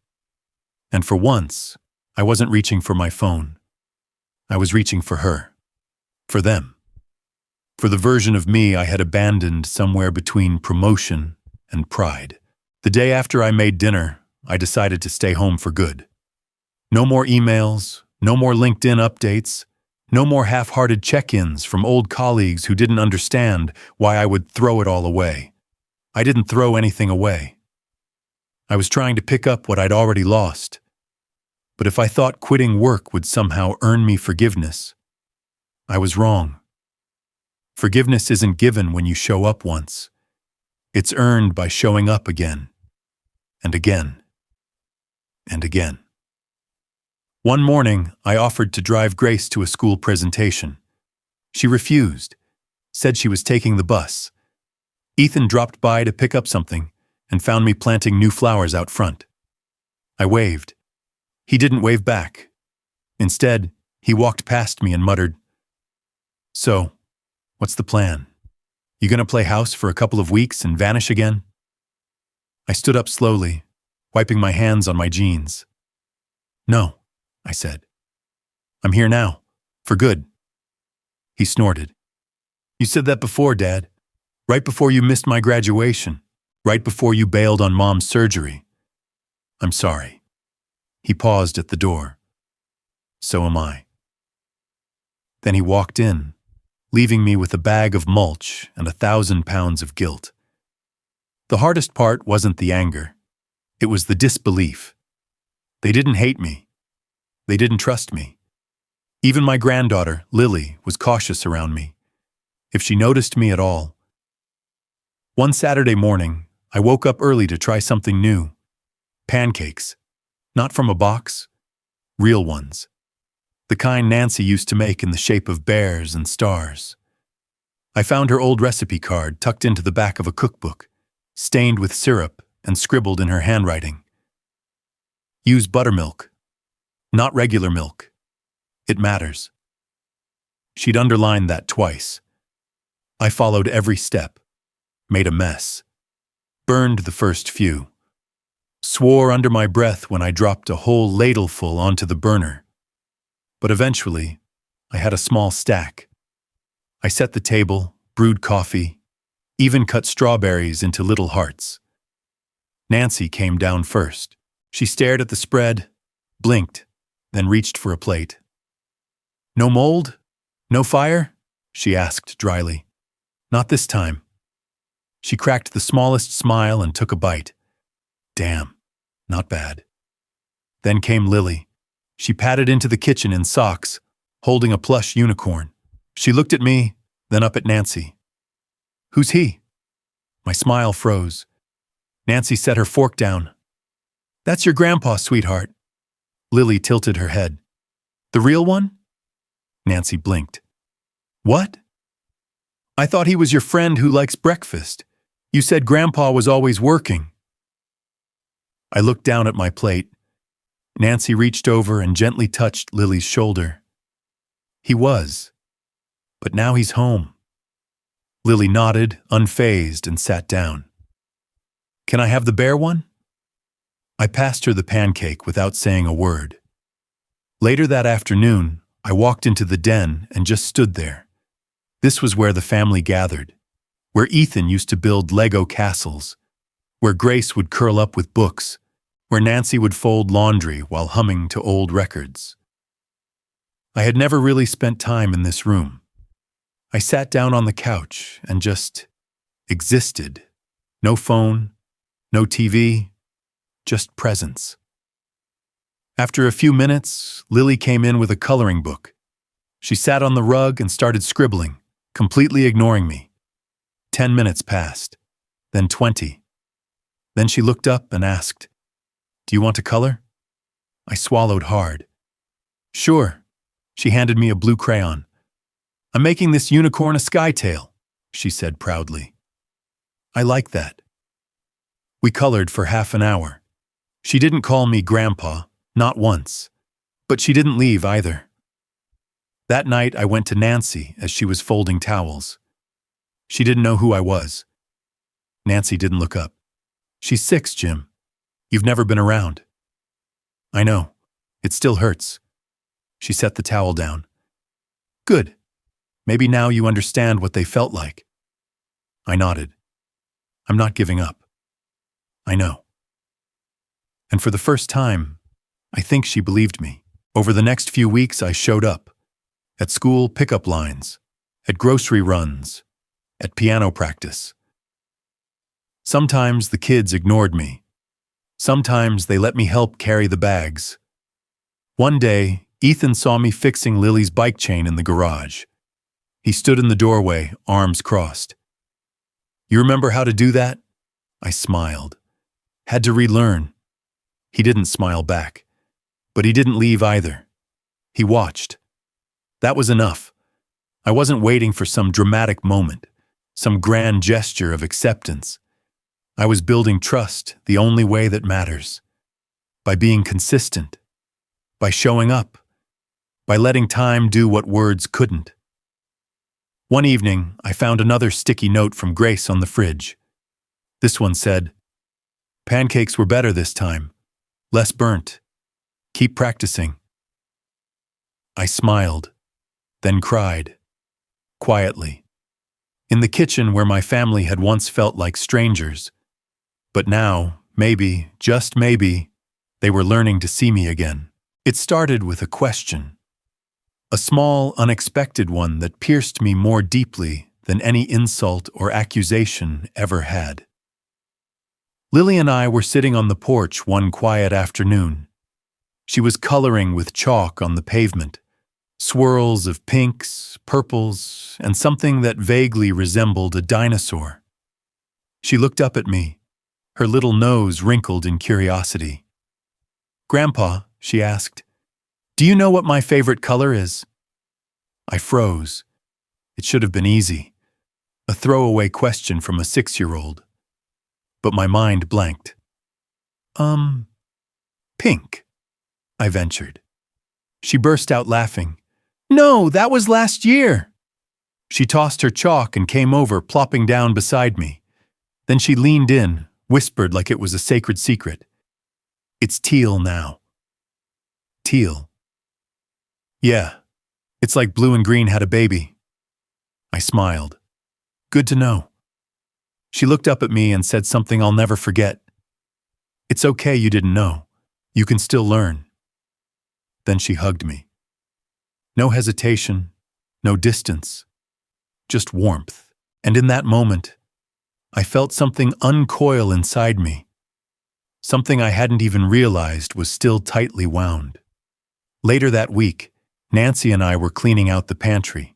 And for once, I wasn't reaching for my phone. I was reaching for her. For them. For the version of me I had abandoned somewhere between promotion and pride. The day after I made dinner, I decided to stay home for good. No more emails, no more LinkedIn updates, no more half-hearted check-ins from old colleagues who didn't understand why I would throw it all away. I didn't throw anything away. I was trying to pick up what I'd already lost. But if I thought quitting work would somehow earn me forgiveness, I was wrong. Forgiveness isn't given when you show up once. It's earned by showing up again, and again, and again. One morning, I offered to drive Grace to a school presentation. She refused, said she was taking the bus. Ethan dropped by to pick up something and found me planting new flowers out front. I waved. He didn't wave back. Instead, he walked past me and muttered, "So, what's the plan? You gonna play house for a couple of weeks and vanish again?" I stood up slowly, wiping my hands on my jeans. "No," I said. "I'm here now, for good." He snorted. "You said that before, Dad. Right before you missed my graduation. Right before you bailed on Mom's surgery. I'm sorry." He paused at the door. "So am I." Then he walked in, leaving me with a bag of mulch and 1,000 pounds of guilt. The hardest part wasn't the anger. It was the disbelief. They didn't hate me. They didn't trust me. Even my granddaughter, Lily, was cautious around me, if she noticed me at all. One Saturday morning, I woke up early to try something new. Pancakes. Not from a box. Real ones. The kind Nancy used to make in the shape of bears and stars. I found her old recipe card tucked into the back of a cookbook, stained with syrup and scribbled in her handwriting. Use buttermilk, not regular milk. It matters. She'd underlined that twice. I followed every step, made a mess, burned the first few, swore under my breath when I dropped a whole ladleful onto the burner. But eventually, I had a small stack. I set the table, brewed coffee, even cut strawberries into little hearts. Nancy came down first. She stared at the spread, blinked, then reached for a plate. "No mold? No fire?" she asked dryly. "Not this time." She cracked the smallest smile and took a bite. Damn, not bad. Then came Lily. She padded into the kitchen in socks, holding a plush unicorn. She looked at me, then up at Nancy. "Who's he?" My smile froze. Nancy set her fork down. That's your grandpa, sweetheart. Lily tilted her head. The real one? Nancy blinked. What? I thought he was your friend who likes breakfast. You said Grandpa was always working. I looked down at my plate. Nancy reached over and gently touched Lily's shoulder. He was. But now he's home. Lily nodded, unfazed, and sat down. Can I have the bear one? I passed her the pancake without saying a word. Later that afternoon, I walked into the den and just stood there. This was where the family gathered, where Ethan used to build Lego castles, where Grace would curl up with books, where Nancy would fold laundry while humming to old records. I had never really spent time in this room. I sat down on the couch and just existed. No phone, no TV, just presence. After a few minutes, Lily came in with a coloring book. She sat on the rug and started scribbling, completely ignoring me. 10 minutes passed, then 20. Then she looked up and asked, "Do you want to color?" I swallowed hard. "Sure." She handed me a blue crayon. "I'm making this unicorn a skytail," she said proudly. I like that. We colored for half an hour. She didn't call me Grandpa, not once, but she didn't leave either. That night I went to Nancy as she was folding towels. She didn't know who I was. Nancy didn't look up. "She's 6, Jim. You've never been around." "I know. It still hurts." She set the towel down. "Good. Maybe now you understand what they felt like." I nodded. "I'm not giving up." "I know." And for the first time, I think she believed me. Over the next few weeks, I showed up. At school pickup lines, at grocery runs, at piano practice. Sometimes the kids ignored me. Sometimes they let me help carry the bags. One day, Ethan saw me fixing Lily's bike chain in the garage. He stood in the doorway, arms crossed. "You remember how to do that?" I smiled. "Had to relearn." He didn't smile back, but he didn't leave either. He watched. That was enough. I wasn't waiting for some dramatic moment, some grand gesture of acceptance. I was building trust the only way that matters. By being consistent. By showing up. By letting time do what words couldn't. One evening, I found another sticky note from Grace on the fridge. This one said, "Pancakes were better this time. Less burnt. Keep practicing." I smiled, then cried. Quietly. In the kitchen where my family had once felt like strangers. But now, maybe, just maybe, they were learning to see me again. It started with a question. A small, unexpected one that pierced me more deeply than any insult or accusation ever had. Lily and I were sitting on the porch one quiet afternoon. She was coloring with chalk on the pavement, swirls of pinks, purples, and something that vaguely resembled a dinosaur. She looked up at me, her little nose wrinkled in curiosity. "Grandpa," she asked, "do you know what my favorite color is?" I froze. It should have been easy. A throwaway question from a 6-year-old. But my mind blanked. Pink," I ventured. She burst out laughing. "No, that was last year." She tossed her chalk and came over, plopping down beside me. Then she leaned in, whispered like it was a sacred secret. "It's teal now." Teal. "Yeah, it's like blue and green had a baby." I smiled. "Good to know." She looked up at me and said something I'll never forget. "It's okay you didn't know. You can still learn." Then she hugged me. No hesitation, no distance, just warmth. And in that moment, I felt something uncoil inside me. Something I hadn't even realized was still tightly wound. Later that week, Nancy and I were cleaning out the pantry.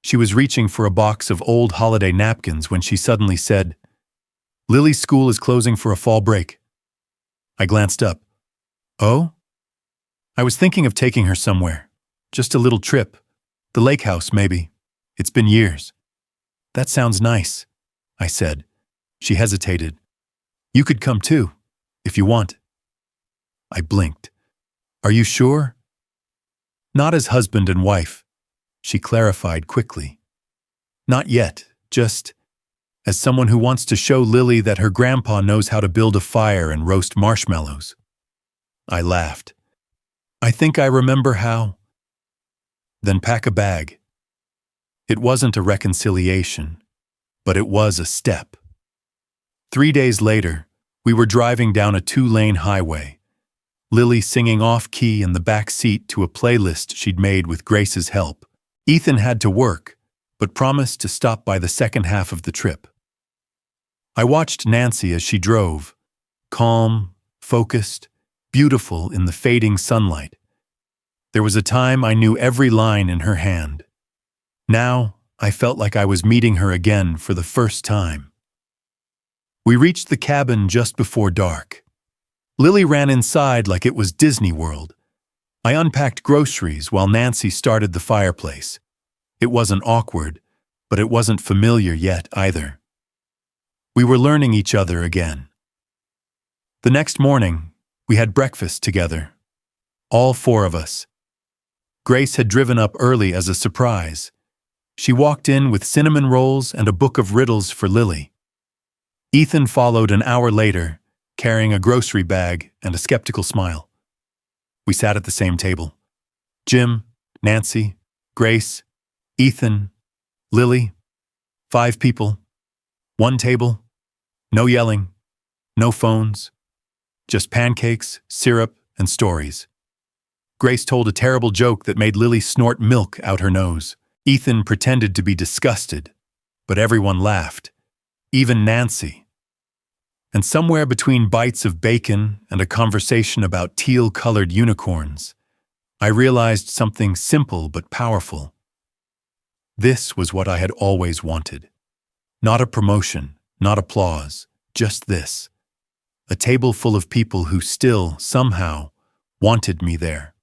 She was reaching for a box of old holiday napkins when she suddenly said, "Lily's school is closing for a fall break." I glanced up. Oh? I was thinking of taking her somewhere. Just a little trip. The lake house, maybe. It's been years. That sounds nice, I said. She hesitated. You could come too, if you want. I blinked. Are you sure? Not as husband and wife, she clarified quickly. Not yet, just as someone who wants to show Lily that her grandpa knows how to build a fire and roast marshmallows. I laughed. I think I remember how. Then pack a bag. It wasn't a reconciliation, but it was a step. 3 days later, we were driving down a 2-lane highway, Lily singing off-key in the back seat to a playlist she'd made with Grace's help. Ethan had to work, but promised to stop by the second half of the trip. I watched Nancy as she drove, calm, focused, beautiful in the fading sunlight. There was a time I knew every line in her hand. Now, I felt like I was meeting her again for the first time. We reached the cabin just before dark. Lily ran inside like it was Disney World. I unpacked groceries while Nancy started the fireplace. It wasn't awkward, but it wasn't familiar yet either. We were learning each other again. The next morning, we had breakfast together. All 4 of us. Grace had driven up early as a surprise. She walked in with cinnamon rolls and a book of riddles for Lily. Ethan followed an hour later, carrying a grocery bag and a skeptical smile. We sat at the same table. Jim, Nancy, Grace, Ethan, Lily. 5 people. 1 table. No yelling. No phones. Just pancakes, syrup, and stories. Grace told a terrible joke that made Lily snort milk out her nose. Ethan pretended to be disgusted, but everyone laughed. Even Nancy. And somewhere between bites of bacon and a conversation about teal-colored unicorns, I realized something simple but powerful. This was what I had always wanted. Not a promotion, not applause, just this. A table full of people who still, somehow, wanted me there.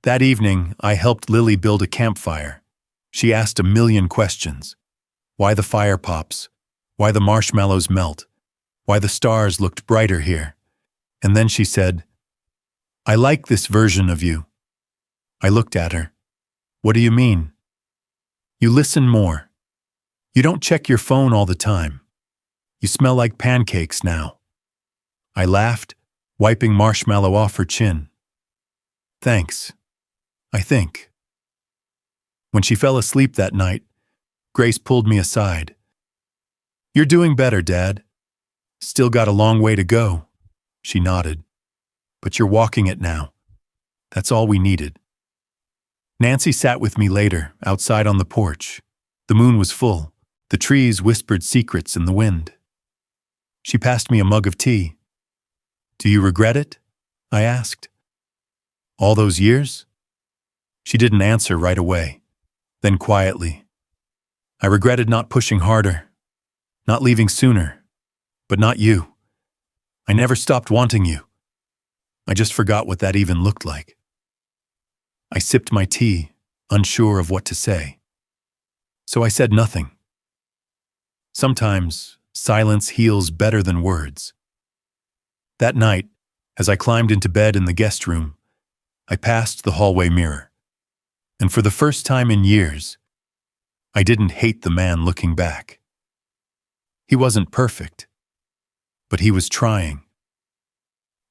That evening, I helped Lily build a campfire. She asked a million questions. Why the fire pops? Why the marshmallows melt? Why the stars looked brighter here? And then she said, I like this version of you. I looked at her. What do you mean? You listen more. You don't check your phone all the time. You smell like pancakes now. I laughed, wiping marshmallow off her chin. Thanks. I think. When she fell asleep that night, Grace pulled me aside. You're doing better, Dad. Still got a long way to go. She nodded. But you're walking it now. That's all we needed. Nancy sat with me later, outside on the porch. The moon was full. The trees whispered secrets in the wind. She passed me a mug of tea. Do you regret it? I asked. All those years? She didn't answer right away. Then quietly. I regretted not pushing harder, not leaving sooner. But not you. I never stopped wanting you. I just forgot what that even looked like. I sipped my tea, unsure of what to say. So I said nothing. Sometimes silence heals better than words. That night, as I climbed into bed in the guest room, I passed the hallway mirror. And for the first time in years, I didn't hate the man looking back. He wasn't perfect. But he was trying.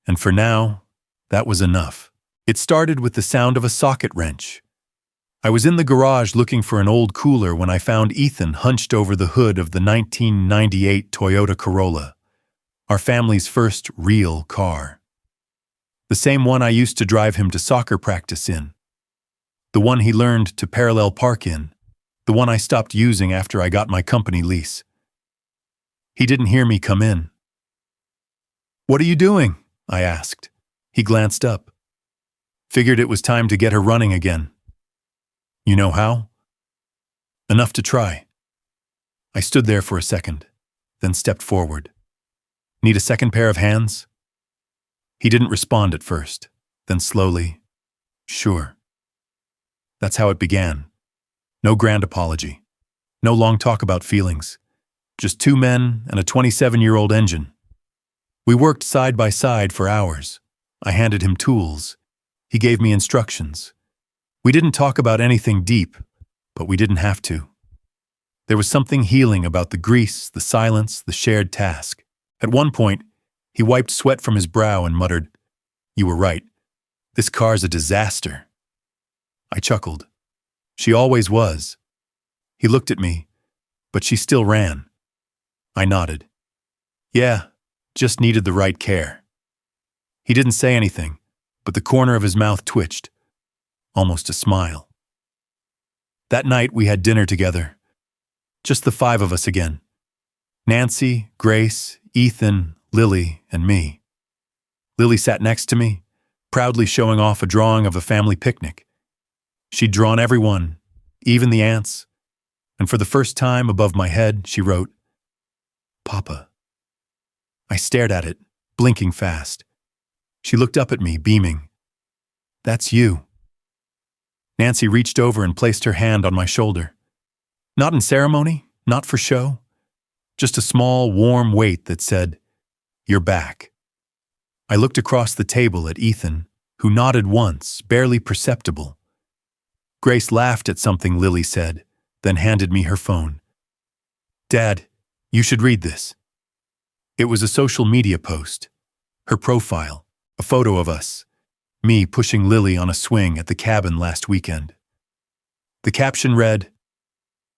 And for now, that was enough. It started with the sound of a socket wrench. I was in the garage looking for an old cooler when I found Ethan hunched over the hood of the 1998 Toyota Corolla, our family's first real car. The same one I used to drive him to soccer practice in. The one he learned to parallel park in. The one I stopped using after I got my company lease. He didn't hear me come in. What are you doing? I asked. He glanced up. Figured it was time to get her running again. You know how? Enough to try. I stood there for a second, then stepped forward. Need a second pair of hands? He didn't respond at first, then slowly, "Sure." That's how it began. No grand apology. No long talk about feelings. Just two men and a 27-year-old engine. We worked side by side for hours. I handed him tools. He gave me instructions. We didn't talk about anything deep, but we didn't have to. There was something healing about the grease, the silence, the shared task. At one point, he wiped sweat from his brow and muttered, "You were right. This car's a disaster." I chuckled. She always was. He looked at me, but she still ran. I nodded. Yeah, just needed the right care. He didn't say anything, but the corner of his mouth twitched. Almost a smile. That night we had dinner together. Just the five of us again. Nancy, Grace, Ethan, Lily, and me. Lily sat next to me, proudly showing off a drawing of a family picnic. She'd drawn everyone, even the ants, and for the first time above my head, she wrote, "Papa." I stared at it, blinking fast. She looked up at me, beaming. "That's you." Nancy reached over and placed her hand on my shoulder. Not in ceremony, not for show, just a small, warm weight that said, "You're back." I looked across the table at Ethan, who nodded once, barely perceptible. Grace laughed at something Lily said, then handed me her phone. "Dad, you should read this." It was a social media post. Her profile, a photo of us, me pushing Lily on a swing at the cabin last weekend. The caption read,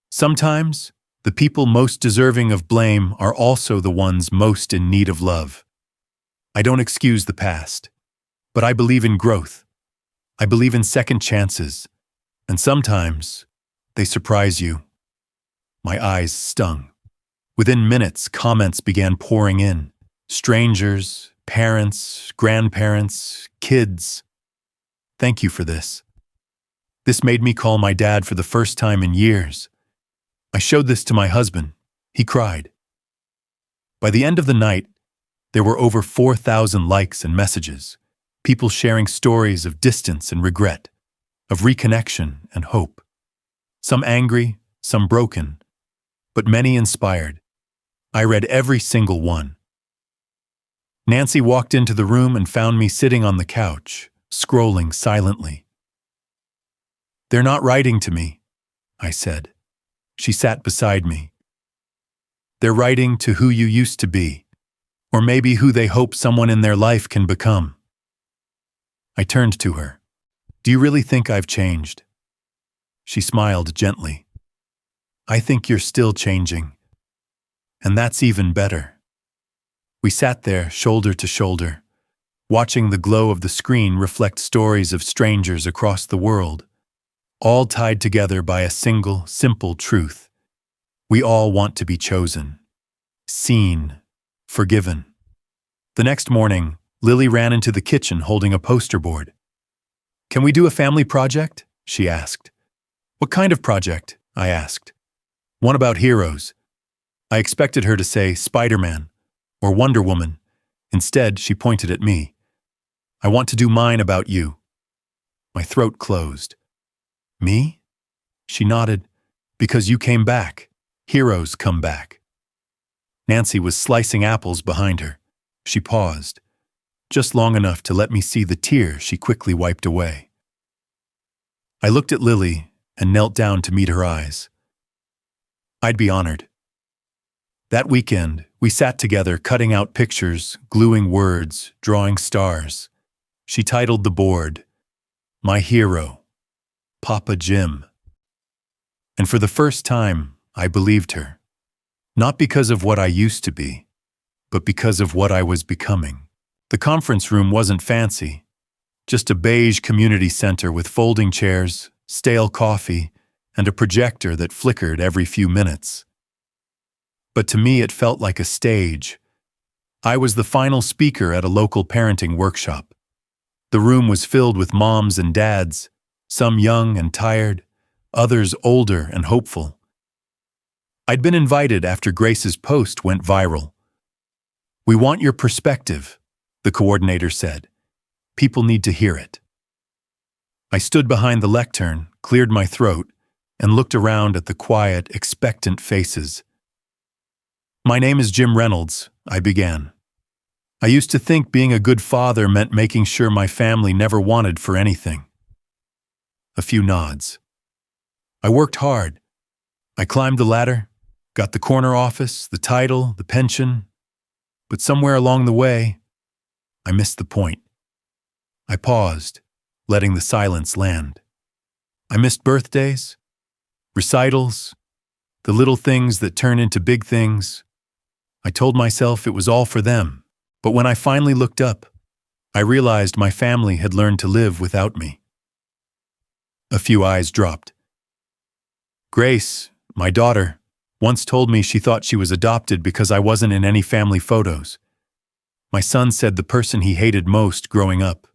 "Sometimes, the people most deserving of blame are also the ones most in need of love. I don't excuse the past, but I believe in growth. I believe in second chances, and sometimes they surprise you." My eyes stung. Within minutes, comments began pouring in. Strangers, parents, grandparents, kids. "Thank you for this. This made me call my dad for the first time in years. I showed this to my husband. He cried." By the end of the night, there were over 4,000 likes and messages, people sharing stories of distance and regret, of reconnection and hope. Some angry, some broken, but many inspired. I read every single one. Nancy walked into the room and found me sitting on the couch, scrolling silently. "They're not writing to me," I said. She sat beside me. "They're writing to who you used to be, or maybe who they hope someone in their life can become." I turned to her. "Do you really think I've changed?" She smiled gently. "I think you're still changing. And that's even better." We sat there, shoulder to shoulder, watching the glow of the screen reflect stories of strangers across the world, all tied together by a single, simple truth. We all want to be chosen, seen, forgiven. The next morning, Lily ran into the kitchen holding a poster board. "Can we do a family project?" she asked. "What kind of project?" I asked. "One about heroes." I expected her to say Spider-Man or Wonder Woman. Instead, she pointed at me. "I want to do mine about you." My throat closed. "Me?" She nodded. "Because you came back. Heroes come back." Nancy was slicing apples behind her. She paused, just long enough to let me see the tear she quickly wiped away. I looked at Lily and knelt down to meet her eyes. I'd be honored. That weekend, we sat together cutting out pictures, gluing words, drawing stars. She titled the board, "My Hero, Papa Jim." And for the first time, I believed her. Not because of what I used to be, but because of what I was becoming. The conference room wasn't fancy, just a beige community center with folding chairs, stale coffee, and a projector that flickered every few minutes. But to me it felt like a stage. I was the final speaker at a local parenting workshop. The room was filled with moms and dads, some young and tired, others older and hopeful. I'd been invited after Grace's post went viral. "We want your perspective," the coordinator said. People need to hear it. I stood behind the lectern, cleared my throat, and looked around at the quiet, expectant faces. My name is Jim Reynolds, I began. I used to think being a good father meant making sure my family never wanted for anything. A few nods. I worked hard. I climbed the ladder, got the corner office, the title, the pension, but somewhere along the way, I missed the point. I paused, letting the silence land. I missed birthdays, recitals, the little things that turn into big things. I told myself it was all for them, but when I finally looked up, I realized my family had learned to live without me. A few eyes dropped. Grace, my daughter, once told me she thought she was adopted because I wasn't in any family photos. My son said the person he hated most growing up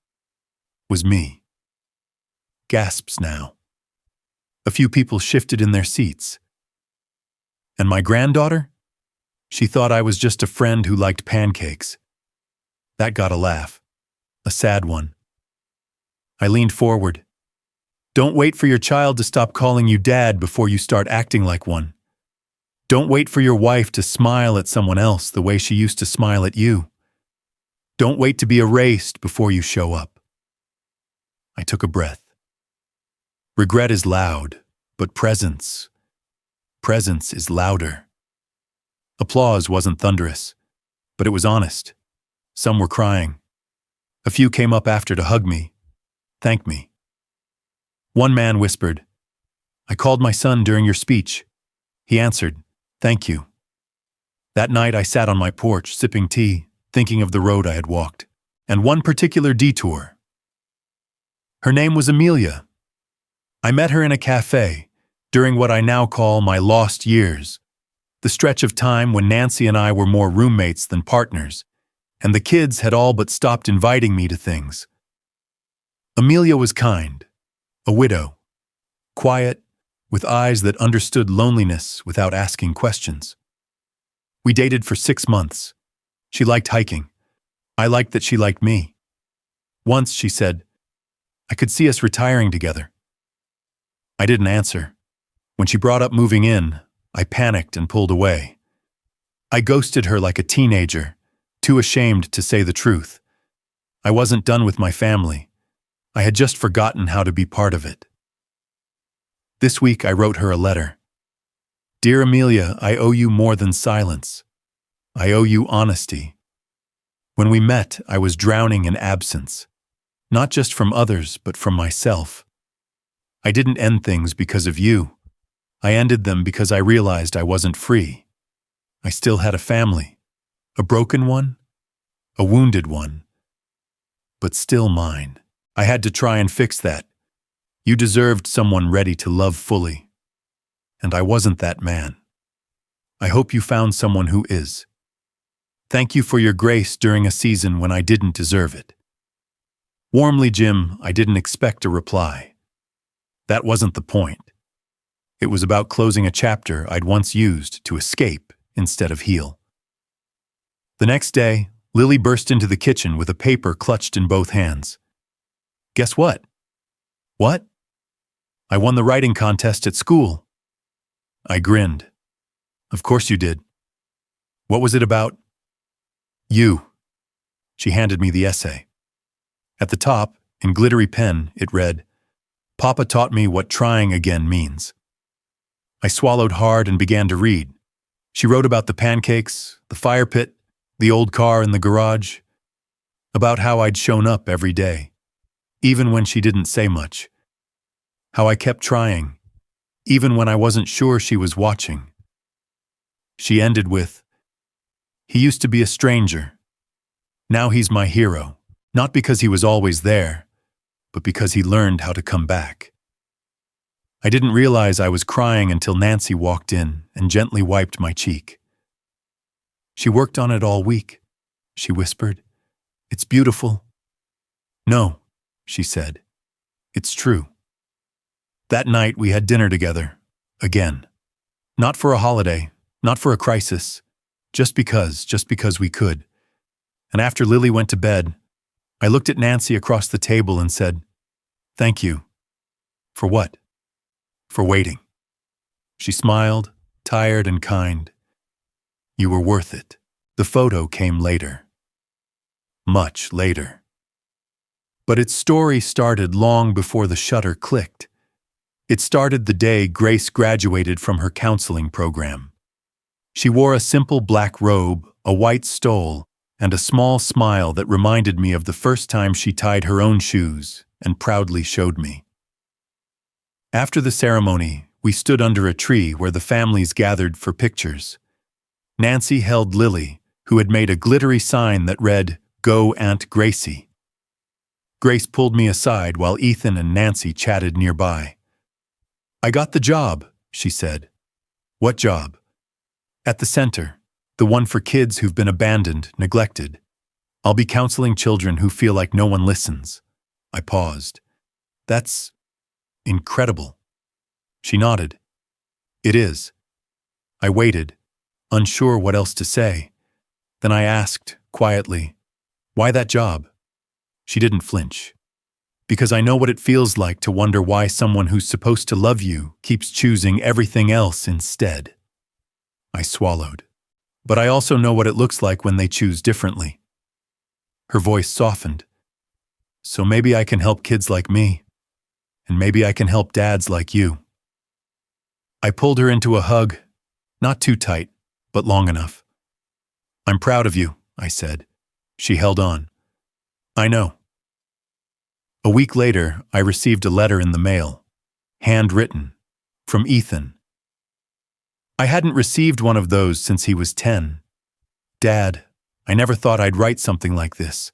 was me. Gasps now. A few people shifted in their seats. And my granddaughter? She thought I was just a friend who liked pancakes. That got a laugh. A sad one. I leaned forward. Don't wait for your child to stop calling you dad before you start acting like one. Don't wait for your wife to smile at someone else the way she used to smile at you. Don't wait to be erased before you show up. I took a breath. Regret is loud, but presence is louder. Applause wasn't thunderous, but it was honest. Some were crying. A few came up after to hug me, thank me. One man whispered, I called my son during your speech. He answered, thank you. That night I sat on my porch, sipping tea, thinking of the road I had walked, and one particular detour. Her name was Amelia. I met her in a cafe, during what I now call my lost years, the stretch of time when Nancy and I were more roommates than partners, and the kids had all but stopped inviting me to things. Amelia was kind, a widow, quiet, with eyes that understood loneliness without asking questions. We dated for 6 months. She liked hiking. I liked that she liked me. Once she said, I could see us retiring together. I didn't answer. When she brought up moving in, I panicked and pulled away. I ghosted her like a teenager, too ashamed to say the truth. I wasn't done with my family. I had just forgotten how to be part of it. This week I wrote her a letter. Dear Amelia, I owe you more than silence. I owe you honesty. When we met, I was drowning in absence, not just from others, but from myself. I didn't end things because of you. I ended them because I realized I wasn't free. I still had a family, a broken one, a wounded one, but still mine. I had to try and fix that. You deserved someone ready to love fully, and I wasn't that man. I hope you found someone who is. Thank you for your grace during a season when I didn't deserve it. Warmly, Jim, I didn't expect a reply. That wasn't the point. It was about closing a chapter I'd once used to escape instead of heal. The next day, Lily burst into the kitchen with a paper clutched in both hands. Guess what? What? I won the writing contest at school. I grinned. Of course you did. What was it about? You. She handed me the essay. At the top, in glittery pen, it read, Papa taught me what trying again means. I swallowed hard and began to read. She wrote about the pancakes, the fire pit, the old car in the garage, about how I'd shown up every day, even when she didn't say much, how I kept trying, even when I wasn't sure she was watching. She ended with, he used to be a stranger. Now he's my hero, not because he was always there, but because he learned how to come back. I didn't realize I was crying until Nancy walked in and gently wiped my cheek. She worked on it all week, she whispered. It's beautiful. No, she said. It's true. That night we had dinner together, again. Not for a holiday, not for a crisis, just because we could. And after Lily went to bed, I looked at Nancy across the table and said, "Thank you." For what? For waiting. She smiled, tired and kind. You were worth it. The photo came later. Much later. But its story started long before the shutter clicked. It started the day Grace graduated from her counseling program. She wore a simple black robe, a white stole, and a small smile that reminded me of the first time she tied her own shoes and proudly showed me. After the ceremony, we stood under a tree where the families gathered for pictures. Nancy held Lily, who had made a glittery sign that read, "Go Aunt Gracie." Grace pulled me aside while Ethan and Nancy chatted nearby. "I got the job," she said. "What job?" "At the center, the one for kids who've been abandoned, neglected. I'll be counseling children who feel like no one listens." I paused. "That's incredible." She nodded. "It is." I waited, unsure what else to say. Then I asked, quietly, "Why that job?" She didn't flinch. "Because I know what it feels like to wonder why someone who's supposed to love you keeps choosing everything else instead." I swallowed. "But I also know what it looks like when they choose differently." Her voice softened. "So maybe I can help kids like me, and maybe I can help dads like you." I pulled her into a hug, not too tight, but long enough. "I'm proud of you," I said. She held on. "I know." A week later, I received a letter in the mail, handwritten, from Ethan. I hadn't received one of those since he was 10. "Dad, I never thought I'd write something like this.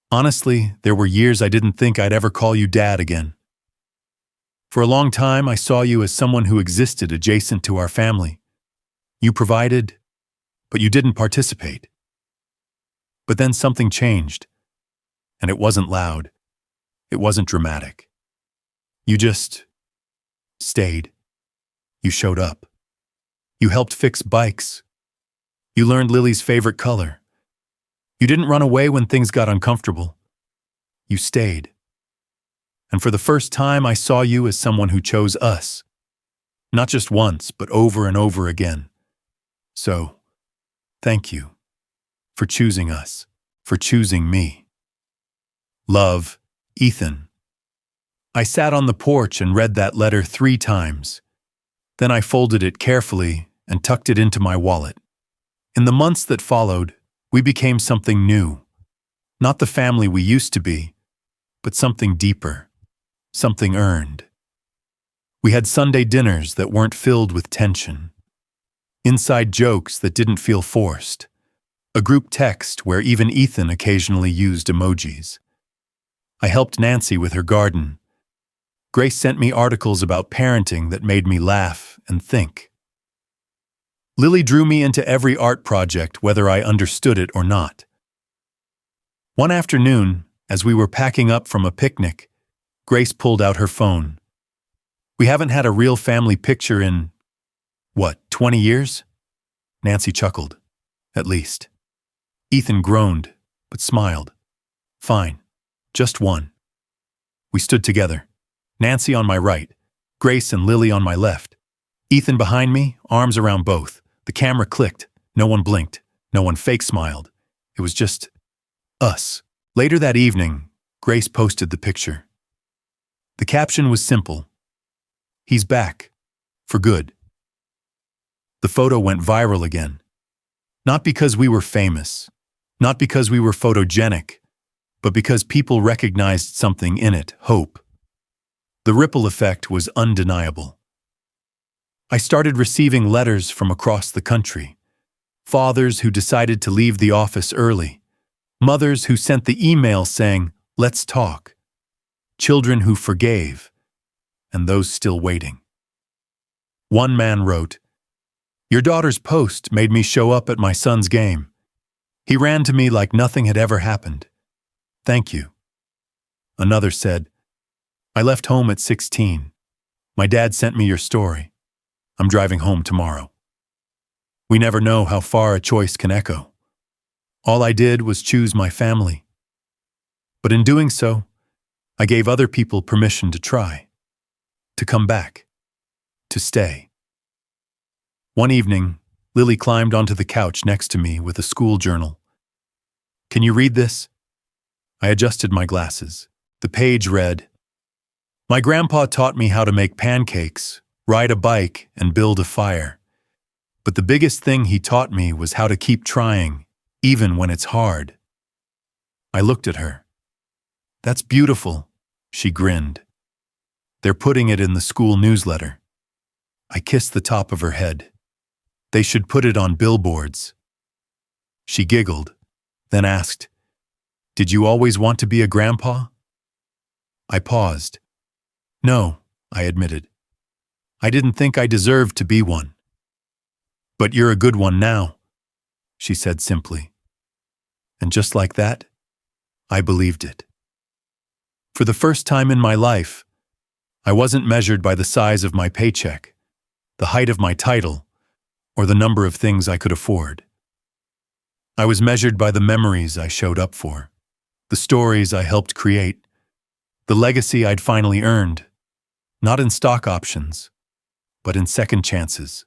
Honestly, there were years I didn't think I'd ever call you Dad again. For a long time, I saw you as someone who existed adjacent to our family. You provided, but you didn't participate. But then something changed, and it wasn't loud. It wasn't dramatic. You just stayed. You showed up. You helped fix bikes. You learned Lily's favorite color. You didn't run away when things got uncomfortable. You stayed. And for the first time, I saw you as someone who chose us. Not just once, but over and over again. So, thank you for choosing us, for choosing me. Love, Ethan." I sat on the porch and read that letter 3 times. Then I folded it carefully and tucked it into my wallet. In the months that followed, we became something new. Not the family we used to be, but something deeper, something earned. We had Sunday dinners that weren't filled with tension. Inside jokes that didn't feel forced. A group text where even Ethan occasionally used emojis. I helped Nancy with her garden. Grace sent me articles about parenting that made me laugh and think. Lily drew me into every art project, whether I understood it or not. One afternoon, as we were packing up from a picnic, Grace pulled out her phone. "We haven't had a real family picture in, 20 years?" Nancy chuckled. "At least." Ethan groaned, but smiled. "Fine, just one." We stood together, Nancy on my right, Grace and Lily on my left. Ethan behind me, arms around both. The camera clicked. No one blinked. No one fake smiled. It was just us. Later that evening, Grace posted the picture. The caption was simple. "He's back. For good." The photo went viral again. Not because we were famous, not because we were photogenic, but because people recognized something in it, hope. The ripple effect was undeniable. I started receiving letters from across the country. Fathers who decided to leave the office early. Mothers who sent the email saying, "Let's talk." Children who forgave, and those still waiting. One man wrote, "Your daughter's post made me show up at my son's game. He ran to me like nothing had ever happened. Thank you." Another said, "I left home at 16. My dad sent me your story. I'm driving home tomorrow." We never know how far a choice can echo. All I did was choose my family. But in doing so, I gave other people permission to try, to come back, to stay. One evening, Lily climbed onto the couch next to me with a school journal. "Can you read this?" I adjusted my glasses. The page read, "My grandpa taught me how to make pancakes, ride a bike, and build a fire. But the biggest thing he taught me was how to keep trying, even when it's hard." I looked at her. "That's beautiful," she grinned. "They're putting it in the school newsletter." I kissed the top of her head. "They should put it on billboards." She giggled, then asked, "Did you always want to be a grandpa?" I paused. "No," I admitted. "I didn't think I deserved to be one." "But you're a good one now," she said simply. And just like that, I believed it. For the first time in my life, I wasn't measured by the size of my paycheck, the height of my title, or the number of things I could afford. I was measured by the memories I showed up for, the stories I helped create, the legacy I'd finally earned, not in stock options, but in second chances.